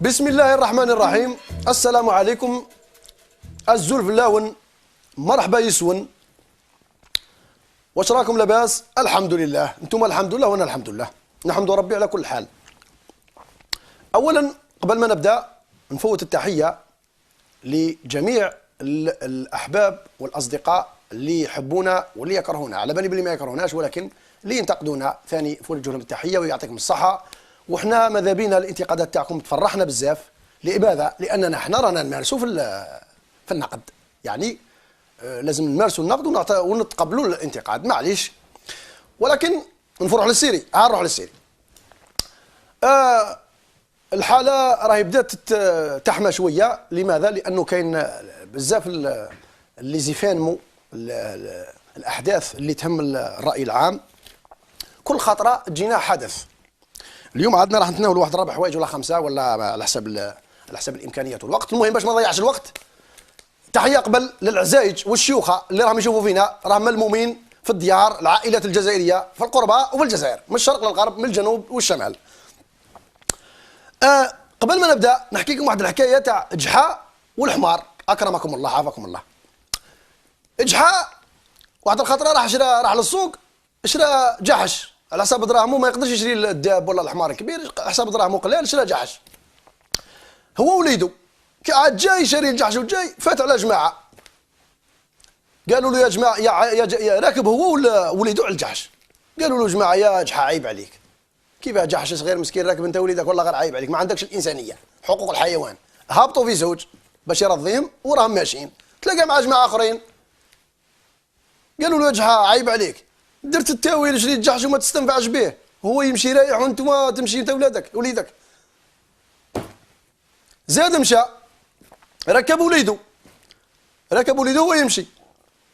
بسم الله الرحمن الرحيم. السلام عليكم. الزلف لاون مرحبا يسون. واش راكم لاباس؟ الحمد لله. انتم الحمد لله وانا الحمد لله، نحمد ربي على كل حال. اولا قبل ما نبدا نفوت التحيه لجميع الاحباب والاصدقاء اللي يحبونا واللي يكرهونا، على بالي بلي ما يكرهوناش ولكن اللي ينتقدونا، ثاني فوجوا لهم التحيه ويعطيكم الصحه. وحنا ماذا بينا الانتقادات تاعكم تفرحنا بزاف. لماذا؟ لاننا حنا رانا نمارسوا في النقد، يعني لازم نمارسوا النقد ونتقبلوا الانتقاد، معليش. ولكن نروح للسيري، نروح للسيري. الحاله راهي بدات تحمى شويه. لماذا؟ لانه كاين بزاف اللي زيفانمو الاحداث اللي تهم الراي العام. كل خطره تجينا حدث. اليوم عندنا راح نتناولوا واحد 4 حوايج ولا 5 ولا على حسب الامكانيات والوقت. المهم باش ما نضيعش الوقت، تحيه قبل للعزايج والشيوخه اللي راهم يشوفوا فينا، راهم ملمومين في الديار، العائلات الجزائريه في القربة وفي الجزائر، من الشرق للغرب، من الجنوب والشمال. قبل ما نبدا نحكي لكم واحد الحكايه تاع جحا والحمار، اكرمكم الله عافاكم الله. جحا واحد الخطره راح للسوق، شرا جحش على حساب دراهمه، ما يقدرش يشري الداب ولا الحمار الكبير، حساب دراهمه قليل شرا جحش هو وليدو. كي عاد جاي شاري الجحش وجاي فات على جماعه، قالوا له يا جماعه يا راكب هو ولا وليدو على الجحش. قالوا له جماعه يا جحا عيب عليك، كيفاه جحش صغير مسكين راكب انت وليدك، والله غير عيب عليك، ما عندكش الانسانيه، حقوق الحيوان. هبطوا في زوج باش يرضيهم وراهم ماشيين، تلاقى مع جماعه اخرين قالوا له يا جحا عيب عليك، درت التاويل شريت جحش وما تستنفعش به، هو يمشي رايح وانتم تمشي انت وليدك. زاد مشى ركب وليدو هو يمشي،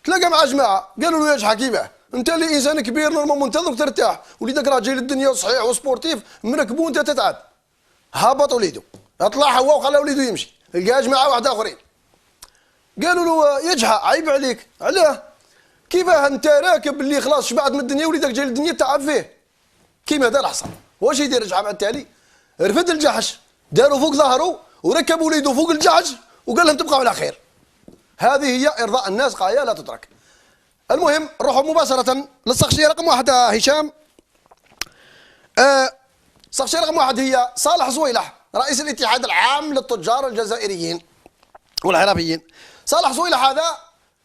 تلاقى مع جماعه قالوا له يا جحا كيفاه انت اللي انسان كبير نورمال منتظرك ترتاح، وليدك راه جاي للدنيا صحيح وسبورتيف مركبو انت تتعب. هبط وليدو، طلع هو وخلى وليدو يمشي، لقى جماعه واحد اخرين قالوا له يا جحا عيب عليك، علاه؟ كيفاه انت راكب اللي خلاص شبعت من الدنيا وليدك جاي للدنيا تعب فيه؟ كيما دار حصل. واش يدير جحا بعد التالي؟ رفد الجحش داروا فوق ظهره وركب وليدو فوق الجحش وقال لهم تبقوا على خير. هذه هي ارضاء الناس، غايه لا تدرك. المهم نروحوا مباشره للشخصيه رقم 1 هشام. الشخصيه رقم 1 هي صالح زويلح، رئيس الاتحاد العام للتجار الجزائريين والحرفيين. صالح زويلح هذا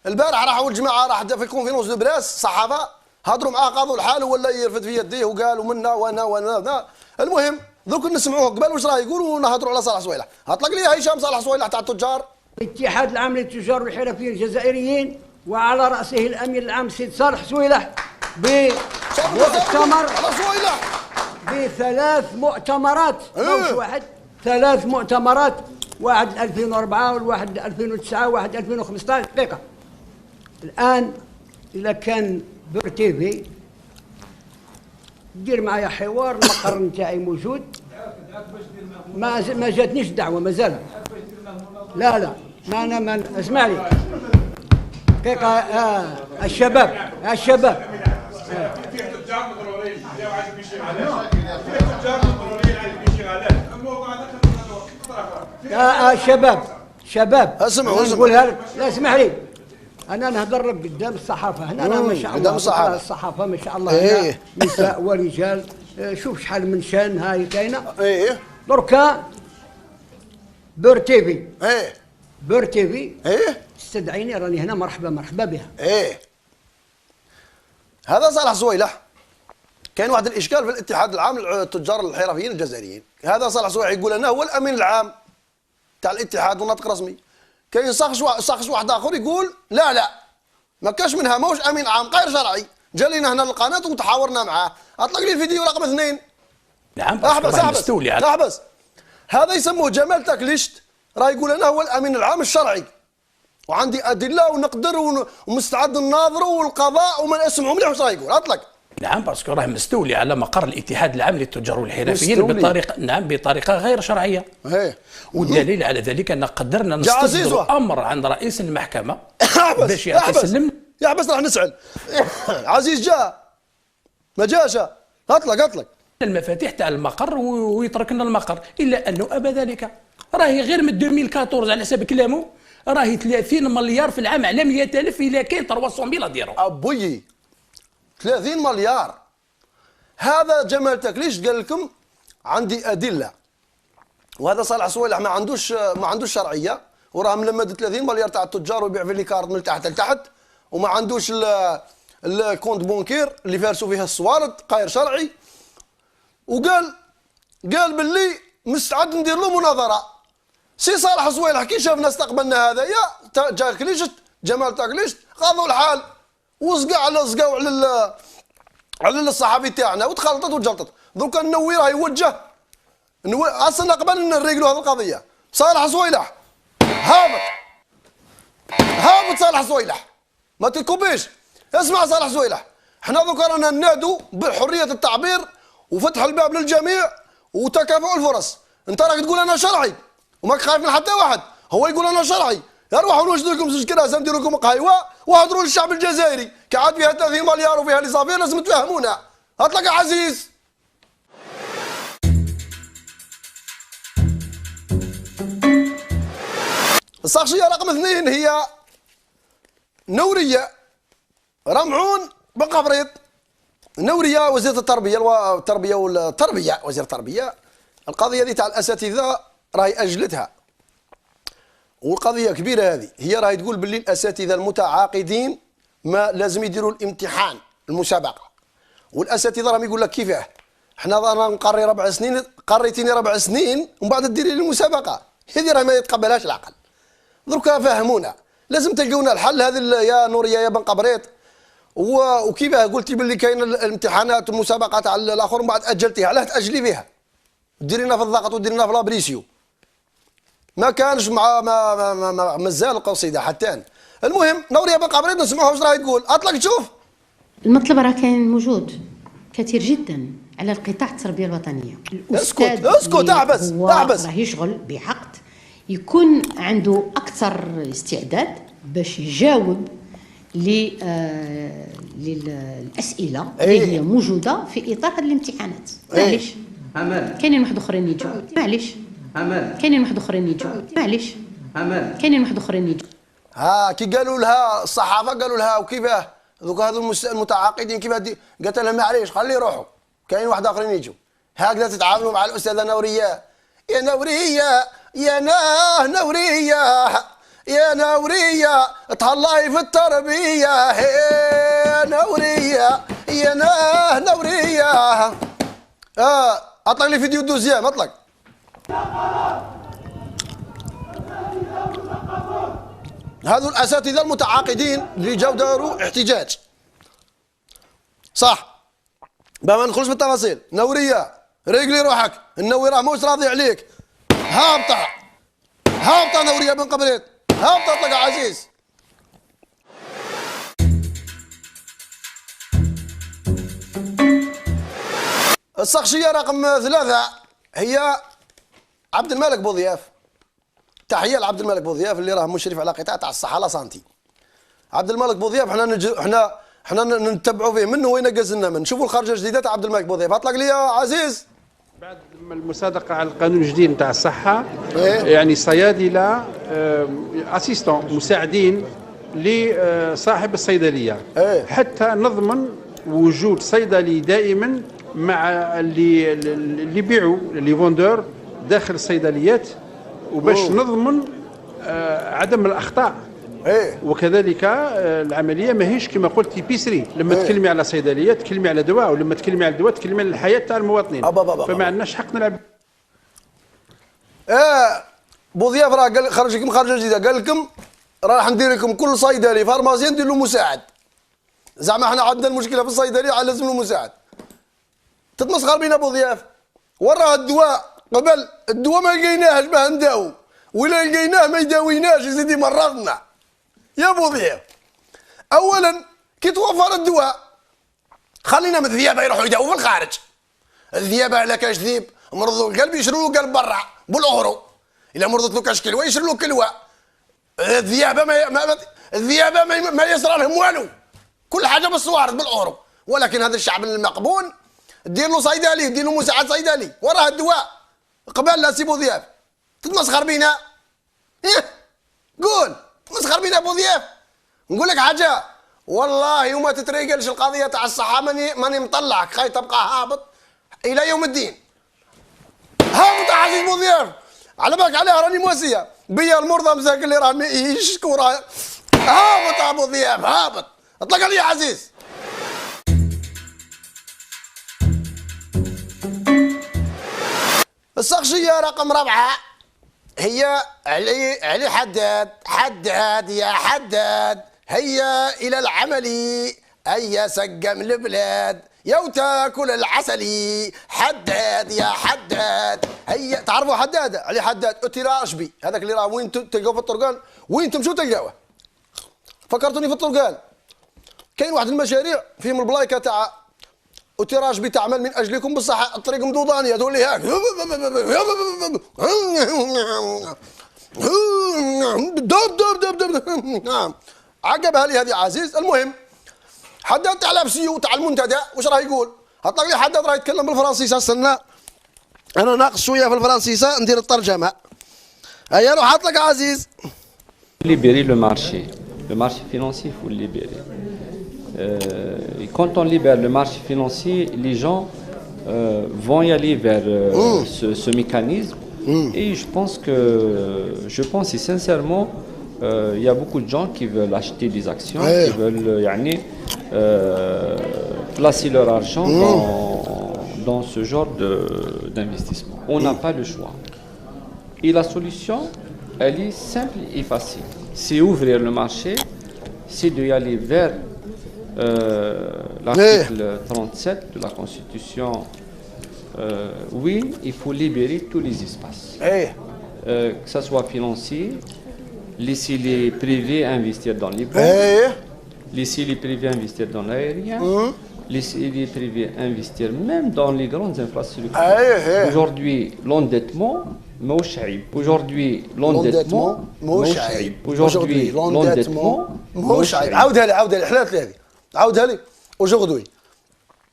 البارح راحوا الجماعه، راح في كونفيرونس دو بريس صحافه، هضروا معاه قاضوا الحال ولا يرفد في يديه وقال ومنا وانا. المهم دوك نسمعوه قبل واش راه يقول ونهضروا على صالح زويلح. اطلق لي هشام صالح زويلح تاع التجار. الاتحاد العام للتجار والحرفيين الجزائريين وعلى راسه الامين العام سيد صالح زويلح بمؤتمر ب3 مؤتمرات، مش واحد، 3 مؤتمرات، واحد 2004 والواحد 2009 وواحد 2015. دقيقة الآن إذا كان بور تيفي دير معايا حوار، المقر نتاعي موجود، ما جاتنيش دعوة مازال. لا ما أنا ما اسمع لي دقيقة. الشباب في تجار مضرورين شباب اسمعوا نقولها لك. لا اسمح لي، انا نهضر لك قدام الصحافه هنا. انا ما شاء الله الصحافه ما شاء الله نساء ورجال، شوف شحال من شان هاي كاينه. دركا بور تيفي تستدعيني راني هنا، مرحبا بها. هذا صالح زويلح. كاين واحد الاشكال في الاتحاد العام للتجار الحرفيين الجزائريين. هذا صالح زويلح يقول انا هو الامين العام تاع الاتحاد وناطق رسمي. كاين شخص واحد اخر يقول لا ما كاش منها، ماهوش امين عام، غير شرعي، جا لينا هنا للقناه وتحاورنا معاه. اطلق لي الفيديو رقم 2. نعم احبس. هذا يسموه جمال تاكليشت، راه يقول انا هو الامين العام الشرعي وعندي ادله ونقدر ومستعد نناظروا والقضاء وما نسمعوا مليح واش راه يقول. اطلق. نعم باسكو راه مستولي على مقر الاتحاد العام للتجار والحرفيين بطريقه غير شرعيه. والدليل على ذلك ان قدرنا نستصدر امر عند رئيس المحكمه باش يسلم. يا بس راح نسال. عزيز جاء ما جاش. اطلق المفاتيح تاع المقر ويترك لنا المقر، الا انه ابى ذلك. راهي غير من 2014 على حسب كلامه راهي 30 مليار في العام على 100,000 الا كاين 300 ميلا ديرو. ابوي 30 مليار. هذا جمال تكليش قال لكم عندي ادله، وهذا صالح صويلح ما عندوش شرعيه، وراه ملمد 30 مليار تاع التجار ويبيع في لي كارد من تحت لتحت، وما عندوش الكونت بونكير اللي فارسوا فيها الصوارد غير شرعي. وقال باللي مستعد ندير له مناظره. سي صالح صويلح كي شافنا استقبلنا هذا يا جمال تكليش غاضوا الحال وزقاو على الصحفي تاعنا وتخلطت وتجلطت. دوكا النووي راه يوجه اصلا قبل نريقلوا هذه القضيه. صالح صويلح هابط صالح صويلح ما تكوبيش. اسمع صالح صويلح، احنا دوكا رانا ننادوا بحريه التعبير وفتح الباب للجميع وتكافؤ الفرص. انت راك تقول انا شرعي وماك خايف من حتى واحد، هو يقول انا شرعي. روحوا نوجدوا لكم زوج كراسه نديروا لكم قهوه وهضروا للشعب الجزائري كعاد فيها 30 مليار وفيها لي صافيه لازم تفهمونا. اطلق يا عزيز. الشخصيه رقم 2 هي نوريه رمعون بن قبريط. نوريه وزيره التربيه وزير التربيه. القضيه دي تاع الاساتذه راهي اجلتها، والقضيه كبيره هذه. هي راهي تقول باللي الاساتذه المتعاقدين ما لازم يديروا الامتحان المسابقه، والاساتذه راهم يقول لك كيفاه احنا رانا نقري 4 سنين، قريتيني 4 سنين ومن بعد ديري لي المسابقه. هذه راه ما يتقبلهاش العقل. دركا فهمونا، لازم تلقونا الحل. هذه يا نوريه يا بن قبريط. وكيفاه قلتي باللي كاين الامتحانات والمسابقات على الاخر ومن بعد اجلتيها، علاه تاجلي بها؟ ديرينا في الضغط وديرينا في لابريسيو. ما كانش مع مازال القصيده حتى. المهم نوريه بن قبريط نسمعوها واش راهي تقول. اطلق شوف. المطلب راه كاين موجود كثير جدا على القطاع التربيه الوطنيه. اسكت احبس راه يشغل بعقد يكون عنده اكثر استعداد باش يجاوب للاسئله اللي هي موجوده في اطار هذه الامتحانات. معليش كاينين واحد اخرين يجوا، معليش كاينين واحد اخرين يجوا، معليش كاينين واحد اخرين يجوا. ها كي قالوا لها الصحافه قالوا لها وكيفاه دوك هذو المتعاقدين كيفاه قالت لها معليش خليه يروحوا كاين واحد اخرين يجوا. هكذا تتعاملوا مع الاستاذه نوريه؟ يا نوريه يا نوريه يا نوريه تهلاي في التربيه. يا نوريه يا نوريه. اطلق لي فيديو دوزيام. اطلق. هذو الاساتذه المتعاقدين اللي جاو داروا احتجاج صح. ما ندخلوش بالتفاصيل. نوريه ريقلي روحك، النووي راه موش راضي عليك. هابطه نوريه بن قبريط، هابطه. اطلق يا عزيز. الشخصيه رقم 3 هي عبد الملك بوضياف. تحيه لعبد الملك بوضياف اللي راه مشرف على قطاع تاع الصحه لا سانتي. عبد الملك بوضياف احنا نتبعوا فيه منه وين قزلنا منه. نشوفوا الخرجه الجديده تاع عبد الملك بوضياف. اطلق لي يا عزيز. بعد المصادقه على القانون الجديد نتاع الصحه يعني صيادله اسيستون مساعدين لصاحب الصيدليه حتى نضمن وجود صيدلي دائما مع اللي يبيعوا لي فوندور داخل الصيدليات، وباش نضمن عدم الاخطاء. وكذلك العمليه ماهيش كما قلت بيسري. لما تكلمي على صيدليه تكلمي على دواء، ولما تكلمي على الدواء تكلمي على الحياه تاع المواطنين. فما عندناش حق نلعب. بوضياف راه قال خرج لكم خرجه جديده، قال لكم راح ندير لكم كل صيدلي فارماسيان ندير له مساعد. زعما احنا عندنا المشكله في الصيدليه لازم له مساعد. تتمسخر بينا بوضياف. وراه الدواء قبل الدواء ما لقيناهش باه نداوو، ولا لقيناه ما يداويناش يزيد يمرضنا. يا بوضياف اولا كي توفر الدواء خلينا من الذيابه يروحوا يداووا في الخارج. الذيابه على كاش ذيب مرضوا القلب يشروا له قلب برا بالاورو. الا مرضت له كاش كلوه يشروا له كلوه. الذيابه ما يصرى لهم والو، كل حاجه بالصوارد بالاورو. ولكن هذا الشعب المقبول دير له صيدلي، دير له مساعد صيدلي، وراه الدواء قبل لا سي بوضياف. تتمسخر بينا؟ قول تمسخر بينا بوضياف. نقول لك حاجه والله وما تتريقلش القضيه تاع الصحه، ماني مطلعك، خاي تبقى هابط الى يوم الدين. هابط عزيز بوضياف، على بالك عليها راني مواسيه بيا المرضى مساكن اللي راه يشكو راه. هابط ابو ضياف هابط، اطلق علي عزيز. السقشيه رقم 4 هي علي حداد يا حداد، هيا الى العمل، هيا سقم البلاد يا وتاكل العسلي. حداد يا حداد، هيا. تعرفوا حداد؟ علي حداد اتراشبي، هذاك اللي راه وين تلقاوه في الطرقان، وين تمشوا تلقاوه. فكرتوني في الطرقان كاين واحد المشاريع فيهم البلايكه تاع اتراشبي تعمل من اجلكم بصح الطريق مدودانيه تقول لي هاك دب دب دب دب. عقبها لي هذه عزيز. المهم حداد تاع لابسيو تاع المنتدى واش راه يقول؟ اطلق لي حداد راه يتكلم بالفرنسيسه. استنى انا ناقص شويه في الفرنسيسه ندير الترجمه. هيا روح اطلق عزيز. Libérer le marché financier, il faut le libérer. Et quand on libère le marché financier, les gens vont y aller vers ce mécanisme. Et je pense et sincèrement, il y a beaucoup de gens qui veulent acheter des actions, qui veulent placer leur argent dans ce genre d'investissement. On n'a pas le choix. Et la solution, elle est simple et facile. C'est ouvrir le marché, c'est d'y aller vers l'article 37 de la Constitution. Oui, il faut libérer tous les espaces. Que ce soit financier, laisser les privés investir dans les banques, laisser les privés investir dans l'aérien, laisser les privés investir même dans les grandes infrastructures. Aujourd'hui, l'endettement, Aujourd'hui, l'endettement, Aujourd'hui, l'endettement, عاودها لي حلات لي هذه. عاودها لي. Aujourd'hui.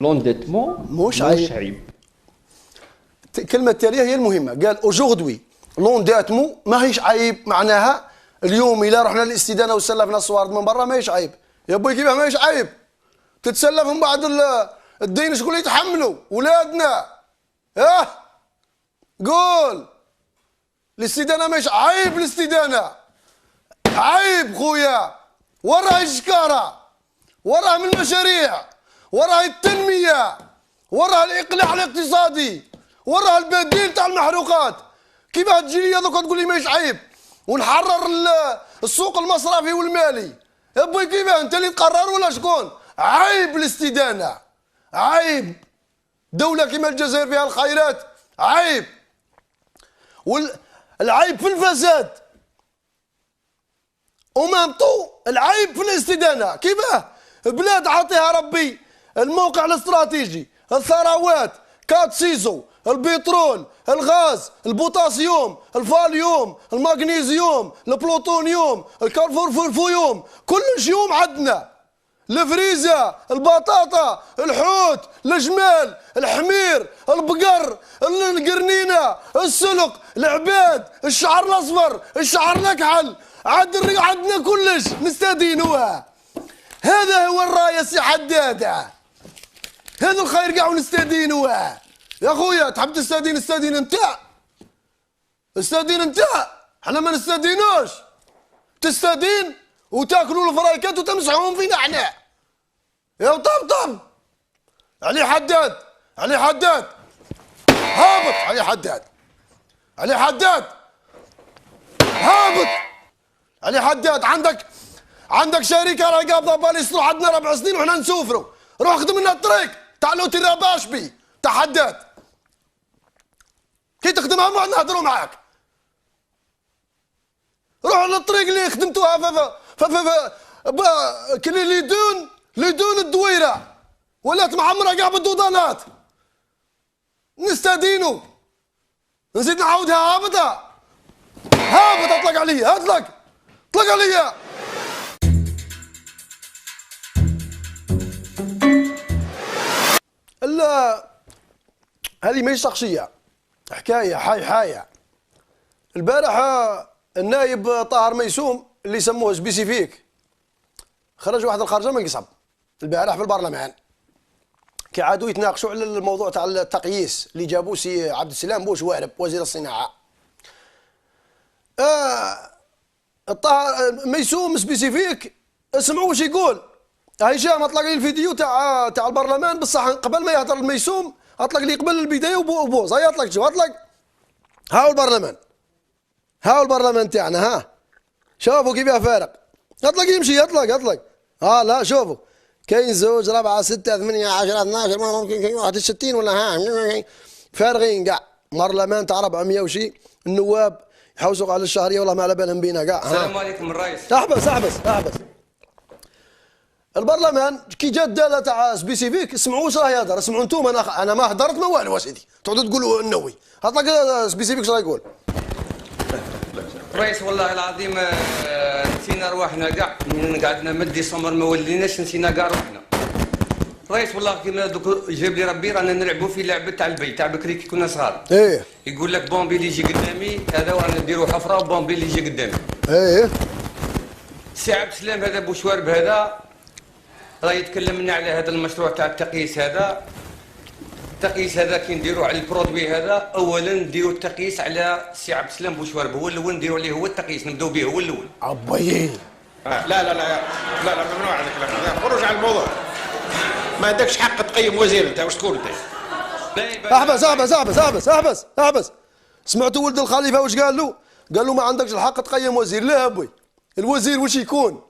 L'endettement, الكلمة التالية هي المهمة. قال aujourd'hui لونداتمو ماهيش عيب، معناها اليوم إلا رحنا للاستدانة وسلفنا الصوارد من برا ماهيش عيب. يا بوي كيفاه ماهيش عيب؟ تتسلف من بعد الدين شكون اللي يتحملوا؟ ولادنا. قول الاستدانة ماهيش عيب، الاستدانة عيب خويا. وراه الشكارة، وراه من المشاريع، وراه التنمية، وراه الإقلاع الاقتصادي، وراه البديل تاع المحروقات. كيفاه تجي لي دوكا تقول لي ماهيش عيب ونحرر السوق المصرفي والمالي؟ يا بوي كيفاه انت اللي تقرر ولا شكون؟ عيب الاستدانة، عيب. دولة كيما الجزائر فيها الخيرات، عيب. العيب في الفساد ومامطو العيب في الاستدانة. كيفاه؟ بلاد عطيها ربي الموقع الاستراتيجي، الثروات، كات سيزو، البترول، الغاز، البوتاسيوم، الفاليوم، المغنيسيوم، البلوتونيوم، الكالفورفورفيوم، كلش يوم عندنا. الفريزة، البطاطا، الحوت، الجمال، الحمير، البقر، القرنينة، السلق، العباد، الشعر الاصفر، الشعر الاكحل، عندنا كلش نستدينوها. هذا هو الرايه سي حداده، هذا الخير كاع نستدينوها. يا خويا تحب تستدين استدين انت، استدين انت، حنا ما نستدينوش. تستدين وتاكلوا الفرايكات وتمسحوهم فينا احنا. يا طبطب علي حداد، علي حداد هابط، علي حداد، علي حداد هابط، علي حداد. عندك شركه راهي قابضه باليسترو عندنا 4 سنين وحنا نسوفروا. روح خدم لنا الطريق تاع لوتي راباشبي تاع حداد. كي تخدمها ما نهضروا معاك. روح للطريق اللي خدمتوها كلي ليدون الدويره ولات معمره كاع بالدودانات. نستدينو نزيد نعاودها هابطه، هابط. اطلق عليا، اطلق عليا. هذه ماهيش شخصيه، حكايه حايه. البارح النائب طاهر ميسوم اللي يسموه سبيسيفيك خرج واحد الخرجه من قصب البارح في البرلمان كي عادوا يتناقشوا على الموضوع تاع التقييس اللي جابوا سي عبد السلام بوشوارب وزير الصناعه. طاهر ميسوم سبيسيفيك اسمعوا واش يقول. هشام اطلق لي الفيديو تاع البرلمان بصح قبل ما يهضر الميسوم اطلق لي قبل البدايه وبوز. هيا اطلق شوف اطلق. هاو البرلمان، هاو البرلمان تاعنا، ها شوفوا كيفاه فارق. اطلق يمشي، اطلق. لا شوفوا كاين 2 4 6 8 10 12 ممكن كاين 61 ولا ها فارغين كاع. برلمان تاع 400 وشي النواب يحوسوا على الشهريه والله ما على بالهم بينا كاع. السلام عليكم الرئيس. احبس. البرلمان كي جات الداله تاع سبيسيفيك اسمعوا واش راه يهضر. اسمعوا انتم، انا ما هضرت ما والو اسيدي تعودوا تقولوا النووي. اطلق سبيسيفيك واش راه يقول. رئيس والله العظيم نسينا رواحنا كاع من قعدنا من ديسمبر ما وليناش نسينا كاع روحنا. رئيس والله كيما دوك جاب لي ربي رانا نلعبوا في لعبه تاع البي تاع بكري كي كنا صغار. يقول لك بومبي اللي يجي قدامي هذا ورانا نديروا حفره وبومبي اللي يجي قدامي. سي عبد السلام هذا بوشوارب هذا راه يتكلم لنا على هذا المشروع تاع التقييس هذا. التقييس هذا كي نديروا على البرودوي هذا اولا نديروا التقييس على سي عبد السلام بوشوارب هو الاول نديروا عليه هو التقييس نبداو به هو الاول. عبايي لا ممنوع هذاك الكلام، خرج على الموضوع. ما عندكش حق تقيم وزير انت، واش تقول انت؟ احبس. سمعتوا ولد الخليفه واش قال له؟ قال له ما عندكش الحق تقيم وزير. لا ابوي، الوزير واش يكون؟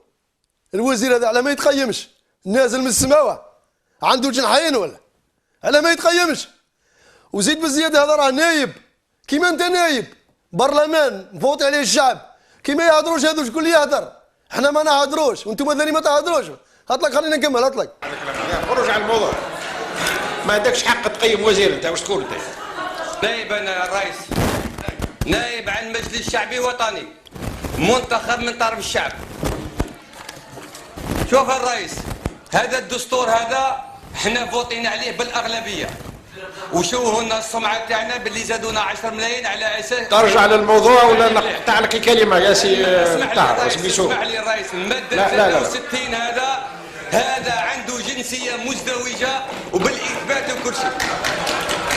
الوزير هذا على ما يتقيمش نازل من السماوه عنده جناحين ولا على ما يتقيمش. وزيد بالزياده هذا راه نايب كيما انت نايب برلمان مفوت عليه الشعب. كيما يهضروش هذو شكون اللي يهضر؟ احنا ما نهضروش وانتم ثاني ما تهضروش. اطلق خلينا نكمل اطلق. خرج على الموضوع. ما عندكش حق تقيم وزير انت، واش تقول انت؟ نائب انا الرئيس، نائب عن مجلس شعبي وطني منتخب من طرف الشعب. شوف الرئيس، هذا الدستور هذا احنا فوطينا عليه بالاغلبيه وشوهوا لنا السمعه تاعنا باللي زادونا 10 ملايين على اساس. ترجع للموضوع ولا نقطع لك الكلمه يا سي طاهر؟ اسمح لي الرئيس، الماده 63 هذا عنده جنسيه مزدوجه وبالاثبات وكل شيء.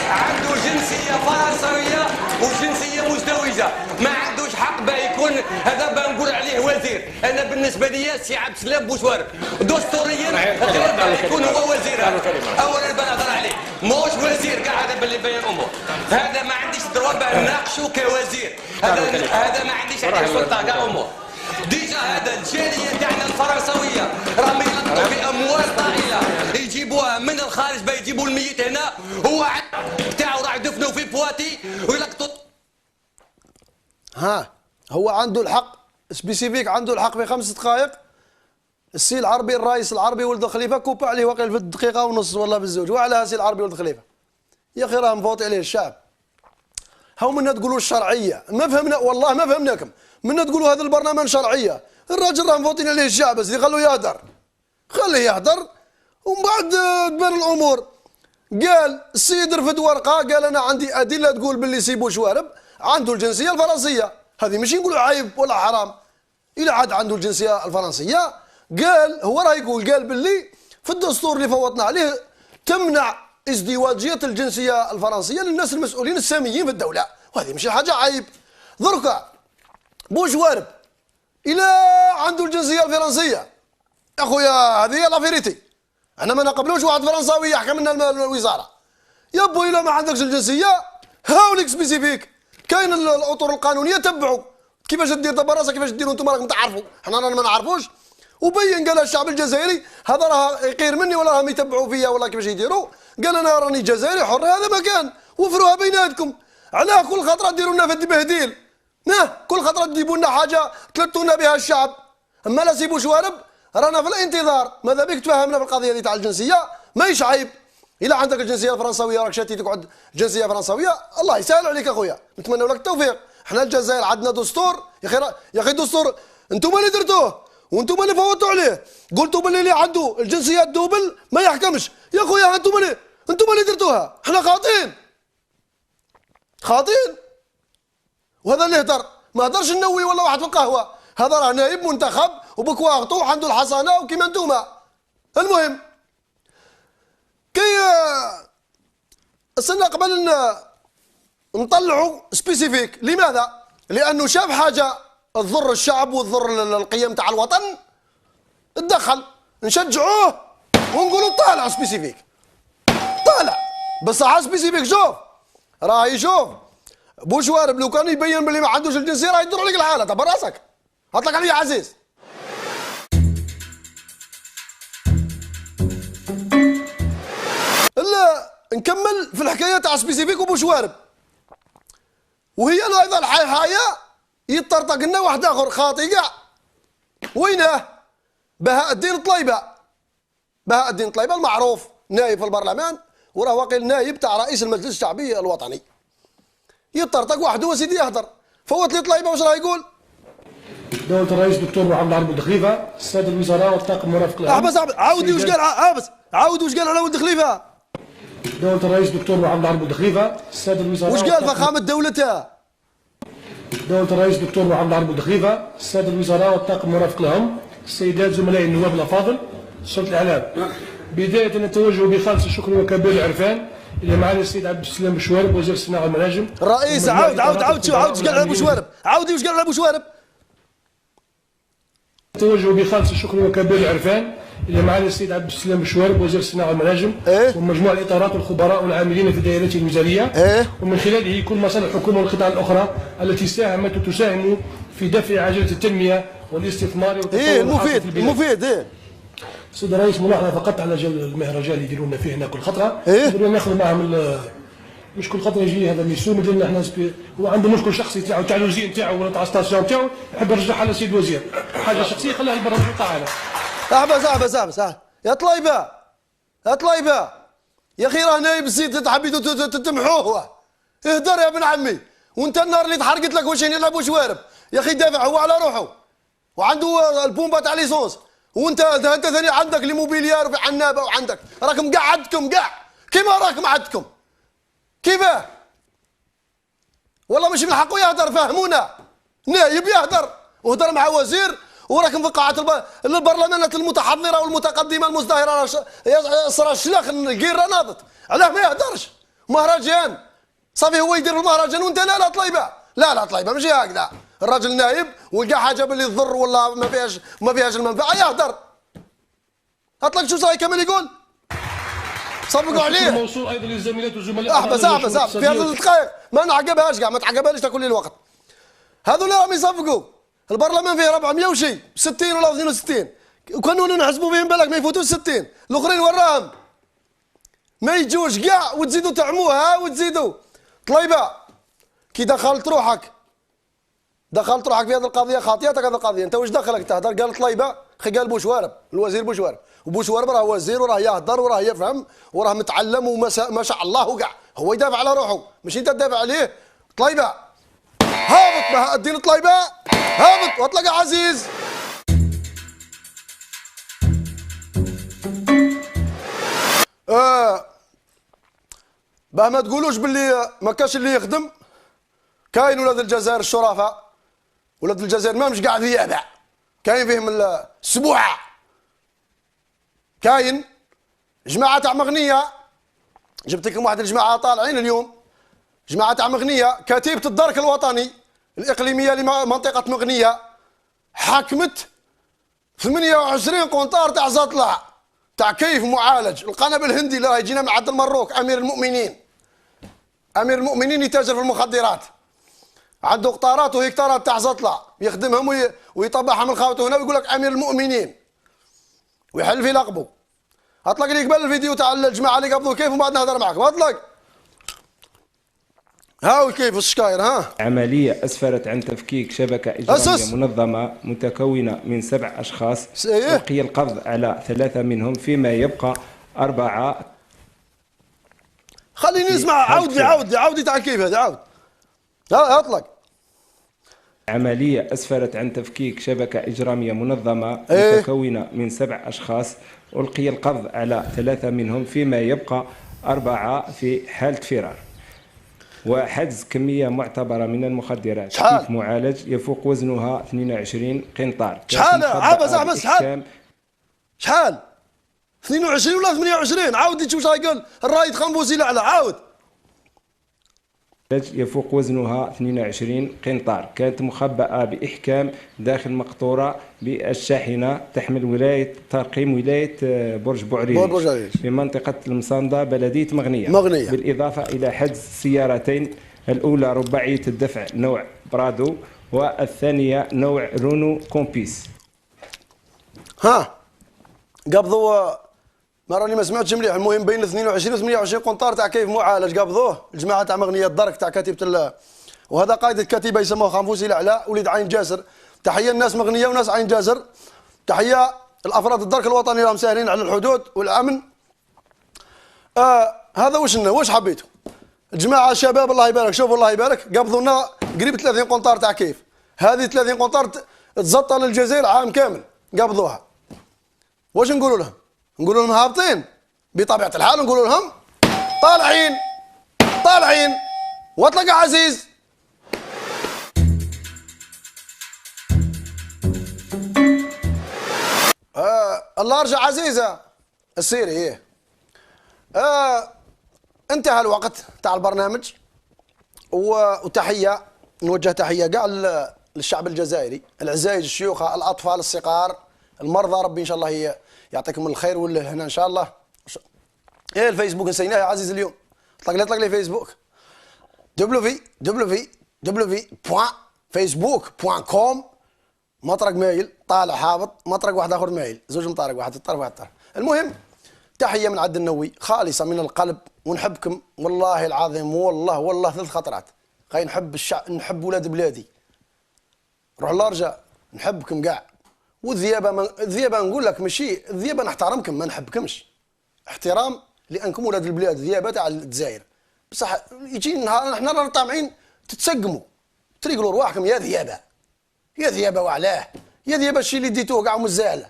عنده جنسيه فرنسويه وجنسيه مزدوجه، ما عندوش حق باه يكون هذا باه نقول عليه وزير. انا بالنسبه لي سي عبد السلام بوشوارب دستوريا غير باه يكون هو وزير. اولا بنهضر عليه موش وزير كاع هذا باللي بين الامور. هذا ما عنديش دروا باه نناقشوا كوزير. هذا ما عنديش عليه سلطه كاع امور. ديجا هذا الجاليه تاعنا الفرنسويه راهم يلقطوا في اموال طائله يجيبوها من الخارج باه يجيبوا الميت هنا. هو تاعو راح يدفنوا في بواتي ويلقطوا. هو عنده الحق سبيسيفيك، عنده الحق في 5 دقائق. السي العربي الرئيس العربي ولد الخليفه كوبا عليه واقيلا في الدقيقه ونص ولا بالزوج. وعلى السي العربي ولد الخليفه يا اخي راه مفوت عليه الشعب. هاو منا تقولوا الشرعيه ما فهمنا والله ما فهمناكم. منا تقولوا هذا البرنامج شرعيه. الراجل راه مفوتين عليه الشعب بس خلوه يهدر، خليه يهدر ومن بعد تبان الامور. قال السيد رفد ورقه قال انا عندي ادله تقول باللي سي بوشوارب عنده الجنسيه الفرنسيه. هذه ماشي نقولوا عيب ولا حرام، الى عاد عنده الجنسيه الفرنسيه. قال هو راه يقول قال باللي في الدستور اللي فوتنا عليه تمنع ازدواجيه الجنسيه الفرنسيه للناس المسؤولين الساميين في الدوله، وهذه ماشي حاجه عيب. دركا بوشوارب الى عنده الجنسيه الفرنسيه يا خويا هذه هي لا فيريتي. احنا ما نقبلوش واحد فرنساوي يحكم لنا الوزاره. يا بو الا ما عندكش الجنسيه هاوليك سبيسيفيك. كاين الاطر القانونيه تبعوا كيفاش دير دابا راسك كيفاش ديروا انتم راكم تعرفوا، حنا رانا ما نعرفوش. وبين قال الشعب الجزائري هذا راه يقير مني ولا راهم يتبعوا فيا ولا كيفاش يديروا. قال انا راني جزائري حر، هذا ما كان. وفروها بيناتكم. علاه كل خطره ديروا لنا في التبهديل؟ كل خطره تجيبوا لنا حاجه تلتونا بها الشعب. اما لا سي بوشوارب رانا في الانتظار. ماذا بك تفهمنا في القضيه دي تاع الجنسيه ماهيش عيب. الا عندك الجنسيه الفرنسويه راك شاتي تقعد جنسيه فرنسويه الله يسهل عليك اخويا، نتمنى لك التوفيق. حنا الجزائر عندنا دستور يا اخي دستور انتم اللي درتوه وانتم اللي فوتوا عليه. قلتوا باللي اللي عنده الجنسيه الدوبل ما يحكمش. يا خويا انتم اللي درتوها، حنا خاطئين. خاطين. وهذا اللي هدر، ما هدرش النووي ولا واحد في القهوه، هذا راه نائب منتخب وبكواغطو وعنده الحصانه وكيما انتوما. المهم كي السنه قبل نطلعوا سبيسيفيك. لماذا؟ لانه شاف حاجه تضر الشعب وتضر القيم تاع الوطن، تدخل نشجعوه ونقولوا طالع سبيسيفيك، طالع بصح سبيسيفيك. شوف راه يشوف بوشوارب لو كان يبين بلي ما عندوش الجنسيه راه يدور عليك الحاله تاع براسك. هطلق عليا عزيز. نكمل في الحكايه تاع سبيسيفيك وبوشوارب. وهي ايضا الحياه يطرطق لنا واحد اخر خاطي كاع. وينه؟ بهاء الدين طليبه. بهاء الدين طليبه المعروف نائب في البرلمان وراه واقيل نائب تاع رئيس المجلس الشعبي الوطني. يطرطق وحده وسيدي يهدر. فوت لي طليبه واش راه يقول؟ دولة الرئيس دكتور محمد عرب بوخليفه، السادة الوزراء والطاقم المرافق له. بس عاودي واش قال، بس عاود واش قال على ولد خليفه. دولة الرئيس دكتور محمد عرب بوخليفه، السادة الوزراء. واش قال فخامة دولته؟ دولة الرئيس دكتور محمد عرب بوخليفه، السادة الوزراء والطاقم المرافق لهم، السيدات زملائي النواب الافاضل، سلطة الاعلام. بداية نتوجه بخالص الشكر وكبير العرفان إلى معالي السيد عبد السلام بوشوارب وزير الصناعة والمناجم. الرئيس عاود واش قال على بوشوارب؟ عاودي واش قال على بوشوارب؟ نتوجه بخالص الشكر وكبير العرفان إلى معالي السيد عبد السلام بوشوارب وزير الصناعة والمناجم ومجموع الإطارات والخبراء والعاملين في دائرته الوزارية ومن خلاله كل مصالح الحكومة والقطاع الأخرى التي ساهمت وتساهم في دفع عجلة التنمية والاستثمار والتطور المفيد. سيد الرئيس ملاحظة فقط على المهرجان اللي يديروا لنا فيه هنا كل خطرة، يقدروا ناخذ معهم مش كل خطره يجي هذا ميسوم يدير لنا احنا هو عنده مشكل شخصي تاعو تاع الوزير تاعو ولا تاع ستاسيون تاعو يحب يرجعها على سيد وزير، حاجه شخصيه خليها البرنامج تاعنا. احبس يا طليبه يا اخي راه نايب السيد تحبيتوا تتمحوه. اهدر يا ابن عمي. وانت النار اللي تحرقت لك واش يلعب بوشوارب يا اخي دافع هو على روحه وعنده البومبا تاع ليسونس. وانت ثاني عندك لي موبيليار وفي عنابه وعندك راكم كاع عندكم كاع كيما راكم عندكم. كيفاه؟ والله مش من حقه يهدر. فهمونا. نايب يهدر وهدر مع وزير وراكم في قاعه البرلمانات المتحضره والمتقدمه المزدهره صرا الشلاخ القيره ناضت. علاه ما يهدرش؟ مهرجان صافي هو يدير المهرجان وانت لا طليبه ماشي هكذا. الراجل نايب ولقى حاجه باللي تضر ولا ما فيهاش المنفعه يهدر. اطلق شو صاي كمل يقول صفقوا عليه. موصول ايضا للزميلات والزملاء. احبس في هذه الدقائق ما نعقبهاش كاع، ما تعقبهاش تاكل لي الوقت. هذول راهم يصفقوا. البرلمان فيه 400 وشي 60 ولا 62 وكانوا نحسبوا بهم بالك ما يفوتوش 60. الاخرين وراهم ما يجوش كاع وتزيدوا تعموها وتزيدوا. طليبه كي دخلت روحك في هذه القضيه خاطئتك. هذه القضيه انت واش دخلك تهدر؟ قال طليبه خي قال بوشوارب الوزير بوشوارب وبوشوارب راه وزير وراه يهدر وراه يفهم وراه متعلم وما شاء الله وكاع هو يدافع على روحه ماشي انت تدافع عليه. طليبه هابط بهاء الدين طليبه هابط واطلق عزيز. باه ما تقولوش باللي ما كاش اللي يخدم. كاين ولاد الجزائر الشرفاء ولاد الجزائر ما مش قاعد يابع كاين فيهم السبوعه. كاين جماعه تاع مغنيه جبت لكم واحد الجماعه طالعين اليوم جماعه تاع مغنيه كتيبه الدرك الوطني الاقليميه لمنطقه مغنيه حكمت 28 قنطار تاع زطلع تاع كيف معالج. القنابل الهندي اللي راه يجينا من عبد المروك امير المؤمنين يتاجر في المخدرات عنده قطارات وهكتارات تاع زطلع يخدمهم ويطبعها من خاوته هنا ويقول لك امير المؤمنين ويحل في لقبه. اطلق لي قبل الفيديو تاع الجماعه اللي قبضوا كيف وبعد نهضر معك. اطلق هاو كيف الشكاير. ها عملية أسفرت عن تفكيك شبكة إجرامية منظمة متكونة من 7 أشخاص ألقي القبض على 3 منهم فيما يبقى 4. خليني نسمع. عاودي تاع كيف هذه عاود. ها اطلق. عملية أسفرت عن تفكيك شبكة إجرامية منظمة متكونة من 7 أشخاص ألقي القبض على 3 منهم فيما يبقى 4 في حالة فرار. وحجز كمية معتبرة من المخدرات شحال؟ كيف معالج يفوق وزنها 22 قنطار. شحال عبس شحال 22 ولا 28؟ عاود تشوف واش يقول الرايد خنبوزي الاعلى. عاود. يفوق وزنها 22 قنطار، كانت مخبأة بإحكام داخل مقطورة بالشاحنة تحمل ولاية ترقيم ولاية برج بوعريش في منطقة المصندة بلدية مغنية، بالإضافة إلى حجز سيارتين، الأولى رباعية الدفع نوع برادو والثانية نوع رونو كومبيس. ها قبضوا ما راني ما سمعتش مليح. المهم بين 22 و 28 قنطار تاع كيف معالج قبضوه الجماعه تاع مغنيه الدرك تاع كتيبه وهذا قائد الكتيبه يسموه خنفوسي الاعلى وليد عين جاسر. تحيه الناس مغنيه وناس عين جاسر. تحيه الافراد الدرك الوطني راهم ساهرين على الحدود والامن. هذا واش حبيتوا الجماعه الشباب الله يبارك. شوفوا الله يبارك قبضوا لنا قريب 30 قنطار تاع كيف. هذه 30 قنطار تزطى للجزائر عام كامل قبضوها. واش نقولوا لهم؟ نقولوا لهم هابطين بطبيعه الحال. نقولوا لهم طالعين واطلق عزيز. الله يرجع عزيزه السيري. انتهى الوقت تاع البرنامج وتحيه نوجه تحيه كاع للشعب الجزائري، العزايز، الشيوخه، الاطفال الصغار، المرضى. ربي ان شاء الله يعطيكم الخير هنا ان شاء الله. الفيسبوك نسيناه يا عزيز اليوم. طلق لي فيسبوك www.facebook.com مطرق مايل طالع هابط مطرق واحد اخر مايل زوج مطارق واحد الطرف واحد الطرف. المهم تحيه من عبد النووي خالصه من القلب ونحبكم والله العظيم والله 3 خطرات. خاي نحب الشعب نحب ولاد بلادي. روح الله رجع نحبكم كاع. والذيابه نقول لك ماشي الذيابه نحترمكم ما نحبكمش. احترام لانكم ولاد البلاد الذيابه تاع الجزائر. بصح يجي نهار احنا رانا طامعين تتسقموا تريقلوا رواحكم يا ذيابه وعلاه يا ذيابه الشيء اللي ديتوه كاع مزاله.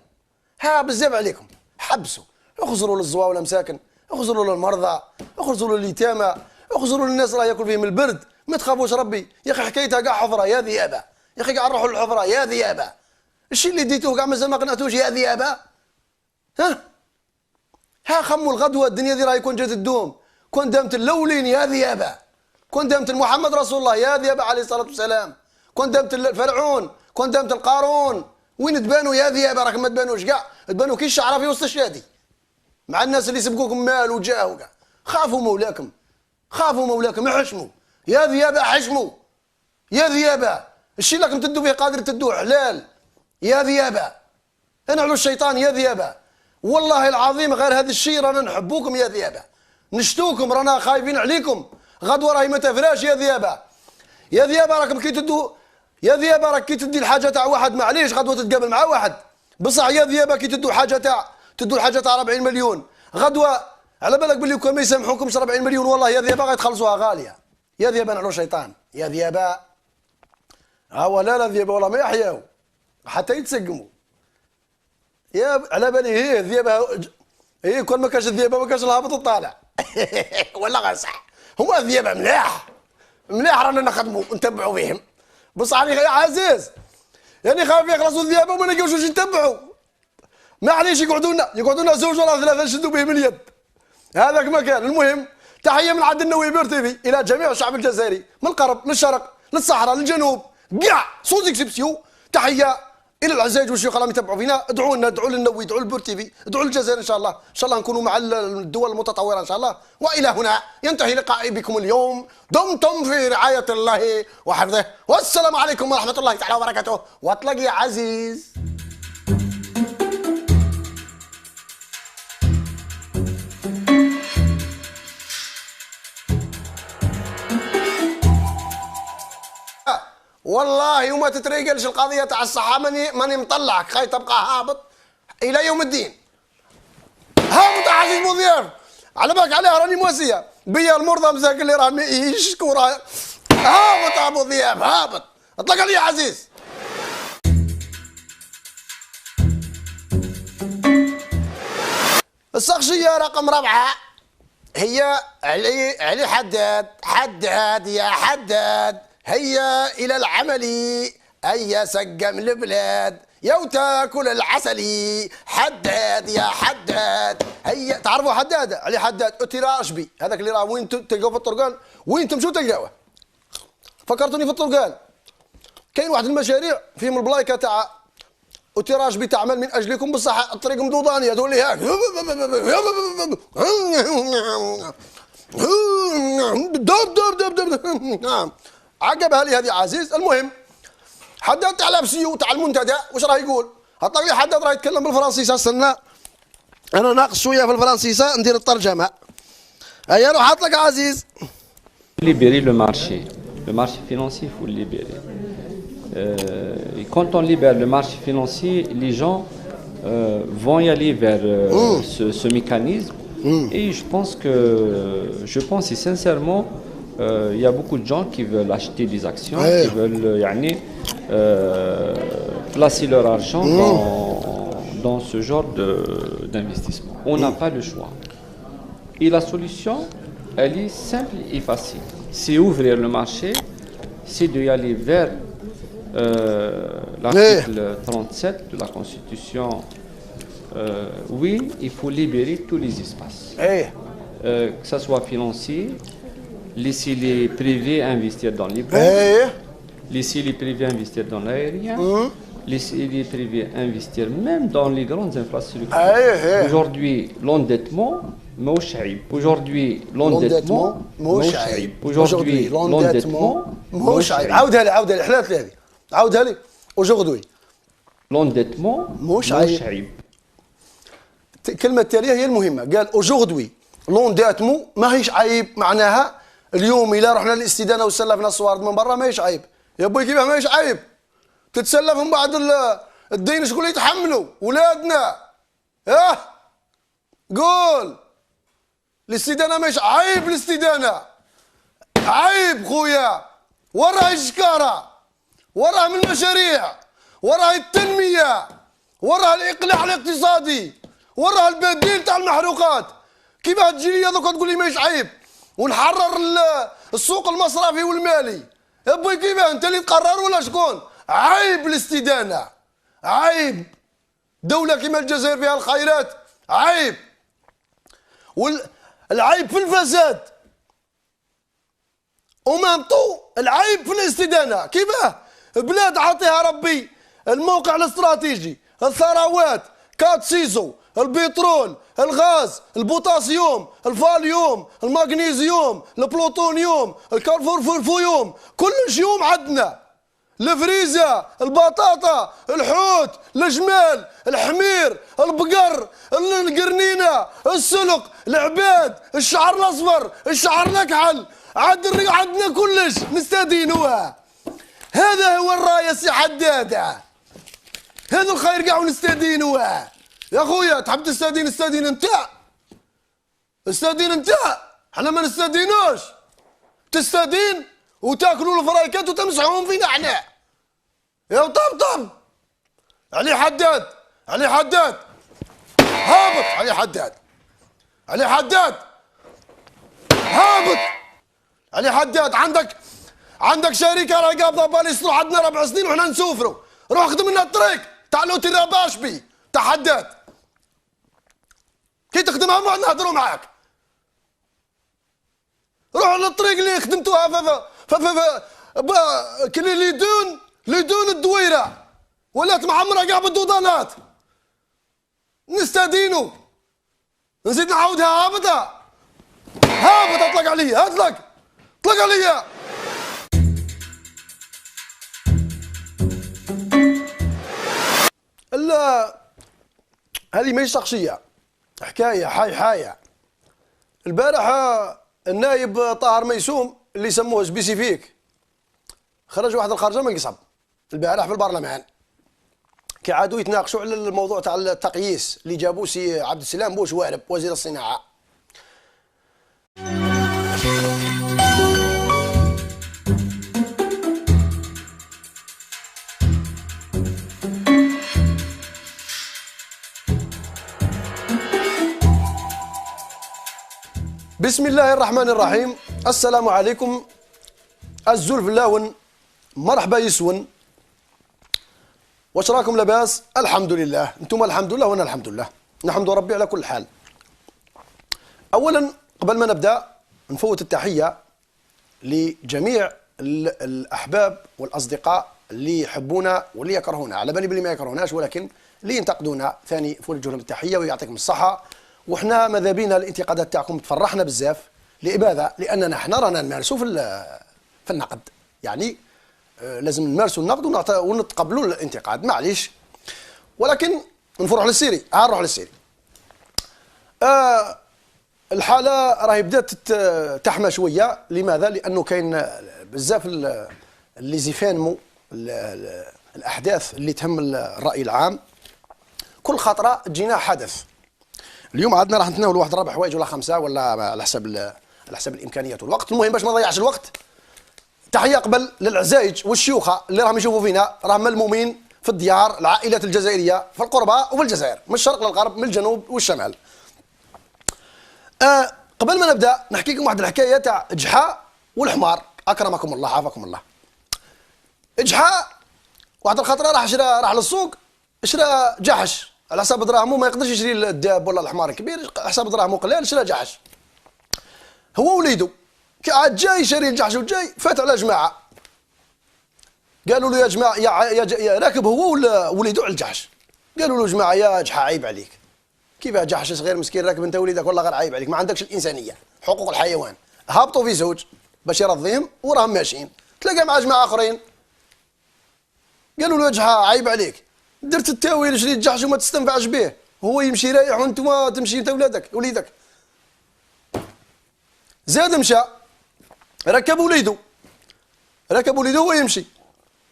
ها بزاف عليكم حبسوا اخزروا للزواوله مساكن، اخزروا للمرضى، اخزروا لليتامى، اخزروا للناس راه ياكل فيهم البرد. ما تخافوش ربي يا اخي حكايتها كاع حفره يا ذيابه. يا اخي كاع نروحوا للحفره يا ذيابه. الشيء اللي ديتوه كاع مازال ما قنعتوش يا ذيابه. ها خموا الغدوه الدنيا دي راهي كون جات الدوم كون دامت الاولين يا ذيابه. كون دامت محمد رسول الله يا ذيابه عليه الصلاه والسلام. كون دامت الفرعون كون دامت القارون وين تبانوا يا ذيابه. راكم ما تبانوش كاع تبانوا كي الشعره في وسط الشادي مع الناس اللي سبقوكم مال وجاه وكاع. خافوا مولاكم احشموا يا ذيابه حشموا يا ذيابه. الشيء راكم تدوا فيه قادر تدوه حلال يا ذيابه. انعلوا الشيطان يا ذيابه. والله العظيم غير هذا الشيء رانا نحبوكم يا ذيابه. نشتوكم رانا خايفين عليكم. غدوه راهي ما تفراش يا ذيابه. يا ذيابه راكم كي تدوا يا ذيابه راك كي تدي الحاجه تاع واحد معليش غدوه تتقابل مع واحد. بصح يا ذيابه كي تدوا الحاجه تاع 40 مليون غدوه على بالك باللي كون ما يسامحوكمش 40 مليون والله يا ذيابه غيتخلصوها غاليه. يا ذيابه نعلو الشيطان يا ذيابه. لا ذيابه والله ما يحياو حتى يتسقموا. يا على بالي هي الذيابه كون ما كاش الذيابه ما كاش الهابط الطالع ولا غير صح. هما الذيابه ملاح رانا نخدموا نتبعوا فيهم. بصح يا عزيز يعني خايف يخلصوا الذيابه وما نلقاوش واش نتبعوا. معليش يقعدوا لنا زوج ولا 3 نشدوا بهم اليد. هذاك ما كان. المهم تحيه من عبد النووي بير تيفي الى جميع الشعب الجزائري من الغرب للشرق للصحراء للجنوب كاع سوز اكسبسيو. تحيه الى العزائز والشيوخ اللي يتبعوا فينا. ادعوا لنا ادعوا للنووي ادعوا للبير تيفي ادعوا للجزائر ان شاء الله. ان شاء الله نكونوا مع الدول المتطوره ان شاء الله. والى هنا ينتهي لقائي بكم اليوم. دمتم في رعايه الله وحفظه والسلام عليكم ورحمه الله تعالى وبركاته. واطلق يا عزيز. والله وما تتريقلش القضيه تاع الصحه ماني مطلعك خاي تبقى هابط الى يوم الدين. هابط يا عزيز مضياف على بالك عليها راني مواسيه بيا المرضى مساكن اللي راهم يشكوا هابط يا ابو ضياف هابط. اطلق علي يا عزيز. السقشيه رقم 4 هي علي حداد يا حداد، هيا إلى العمل، هيا سقم البلاد، يا تاكل العسلي، حداد يا حداد، هيا. تعرفوا حداد؟ علي حداد أتراشبي، هذاك اللي راه وين تلقاوه في الطرقان، وين تمشوا تلقاوه. فكرتوني في الطرقان كاين واحد المشاريع فيهم البلايكه تاع وتراشبي تعمل من اجلكم بصح الطريق مدودانيه تولي هاك نعم. عقبها لي هذه عزيز. المهم حداد تاع لابسيو تاع المنتدى واش راه يقول؟ هطلق لي حداد راه يتكلم بالفرنسيسه. استنى انا ناقص شويه في الفرنسيسه ندير الترجمه. هيا روح هطلق عزيز. Libérer le marché financier, il faut le libérer. Et quand on libère le marché financier, les gens vont y aller vers ce mécanisme. Et je pense et sincèrement, il y a beaucoup de gens qui veulent acheter des actions, qui veulent placer leur argent dans ce genre d'investissement. On n'a pas le choix. Et la solution, elle est simple et facile. C'est ouvrir le marché, c'est d'y aller vers l'article 37 de la Constitution. Oui, il faut libérer tous les espaces. Que ce soit financier, laisser les privés investir dans les banques, laisser les privés investir dans l'aérien, laisser les privés investir même dans les grandes infrastructures. Aujourd'hui, l'endettement, Aujourd'hui, l'endettement, Aujourd'hui, l'endettement, عاودها لي حلات لي هذه. عاودها لي. Aujourd'hui. L'endettement, الكلمة التالية هي المهمة. قال aujourd'hui l'endettement ماهيش عيب، معناها اليوم إلا رحنا للاستدانة وسلفنا الصوارد من برا ماهيش عيب. يا بوي كيفاه ماهيش عيب؟ تتسلف من بعد الدين شكون اللي يتحملوا؟ ولادنا. قول الاستدانة ماهيش عيب. الاستدانة عيب خويا، وراه الشكارة، وراه من المشاريع، وراه التنمية، وراه الإقلاع الاقتصادي، وراه البديل تاع المحروقات. كيفاه تجي لي دوكا تقول لي ماهيش عيب ونحرر السوق المصرفي والمالي؟ يا بوي كيفاه انت اللي تقرر ولا شكون؟ عيب الاستدانة، عيب. دولة كيما الجزائر فيها الخيرات، عيب. العيب في الفساد ومامطو العيب في الاستدانة. كيفاه؟ بلاد عطيها ربي الموقع الاستراتيجي، الثروات، كات سيزو، البترول، الغاز، البوتاسيوم، الفاليوم، المغنيسيوم، البلوتونيوم، الكالفورفورفيوم، كلش يوم عندنا. الفريزة، البطاطا، الحوت، الجمال، الحمير، البقر، القرنينة، السلق، العباد، الشعر الاصفر، الشعر الاكحل، عندنا كلش نستدينوها. هذا هو الراية سي حدادة، هذا الخير كاع نستدينوها. يا خويا تحب تستدين استدين انت، استدين انت، حنا ما نستدينوش. تستدين وتاكلوا الفرايكات وتمسحوهم فينا احنا. يا طبطب علي حداد، علي حداد هابط، علي حداد، علي حداد هابط، علي حداد. عندك شركه راه قابضه باليسترو عندنا 4 سنين وحنا نسوفروا. روح خدم لنا الطريق تاع لوتي راباشبي تاع حداد. كي تخدمها ما نهضروا معاك. روح للطريق اللي خدمتوها كلي لدون الدويره ولات معمره كاع بالدودانات. نستدينو نزيد نعاودها هابطه. هابط اطلق عليا، اطلق عليا. هذه ماهيش شخصيه، حكايه حايه. البارح النائب طاهر ميسوم اللي يسموه سبيسيفيك خرج واحد الخرجه من قصب البارح في البرلمان كي عادوا يتناقشوا على الموضوع تاع التقييس اللي جابوه سي عبد السلام بوشوارب وزير الصناعه. بسم الله الرحمن الرحيم. السلام عليكم. الزلف اللاون مرحبا يسون. واش راكم لاباس؟ الحمد لله. انتم الحمد لله وانا الحمد لله، نحمد ربي على كل حال. اولا قبل ما نبدا نفوت التحيه لجميع الاحباب والاصدقاء اللي يحبونا واللي يكرهونا، على بالي بلي ما يكرهوناش ولكن اللي ينتقدونا ثاني فوجوا لهم التحيه ويعطيكم الصحه. وحنا ماذا بينا الانتقادات تاعكم تفرحنا بزاف. لماذا؟ لاننا حنا رانا نمارسوا في النقد، يعني لازم نمارسوا النقد ونتقبلوا الانتقاد، معليش. ولكن نروح للسيري، نروح للسيري. الحاله راهي بدات تحمى شويه. لماذا؟ لانه كاين بزاف اللي زيفانمو الاحداث اللي تهم الراي العام. كل خطره تجينا حدث. اليوم عندنا راح نتناولوا واحد 4 حوايج ولا 5 ولا على حسب الامكانيات والوقت. المهم باش ما نضيعش الوقت، تحيه قبل للعزايج والشيوخه اللي راهم يشوفوا فينا، راهم ملمومين في الديار، العائلات الجزائريه في القربى وفي الجزائر، من الشرق للغرب، من الجنوب والشمال. قبل ما نبدا نحكي لكم واحد الحكايه تاع جحا والحمار. اكرمكم الله، عافاكم الله. جحا واحد الخطره راح للسوق، شرا جحش على حساب دراهمه، ما يقدرش يشري الداب ولا الحمار الكبير، على حساب دراهمه قلال شرا جحش. هو وليده عاد جاي شاري الجحش وجاي فات على جماعه، قالوا له يا جماعه يا راكب هو ولا وليده على الجحش. قالوا له جماعه يا جحا عيب عليك، كيف جحش صغير مسكين راكب انت وليدك، والله غير عيب عليك، ما عندكش الانسانيه، حقوق الحيوان. هابطوا في زوج باش يرضيهم وراهم ماشيين، تلاقى مع جماعه اخرين قالوا له يا جحا عيب عليك، درت التاويل شريت جحش وما تستنفعش به، هو يمشي رايح وانتم تمشي انت وليدك. زاد مشى ركب وليده هو يمشي،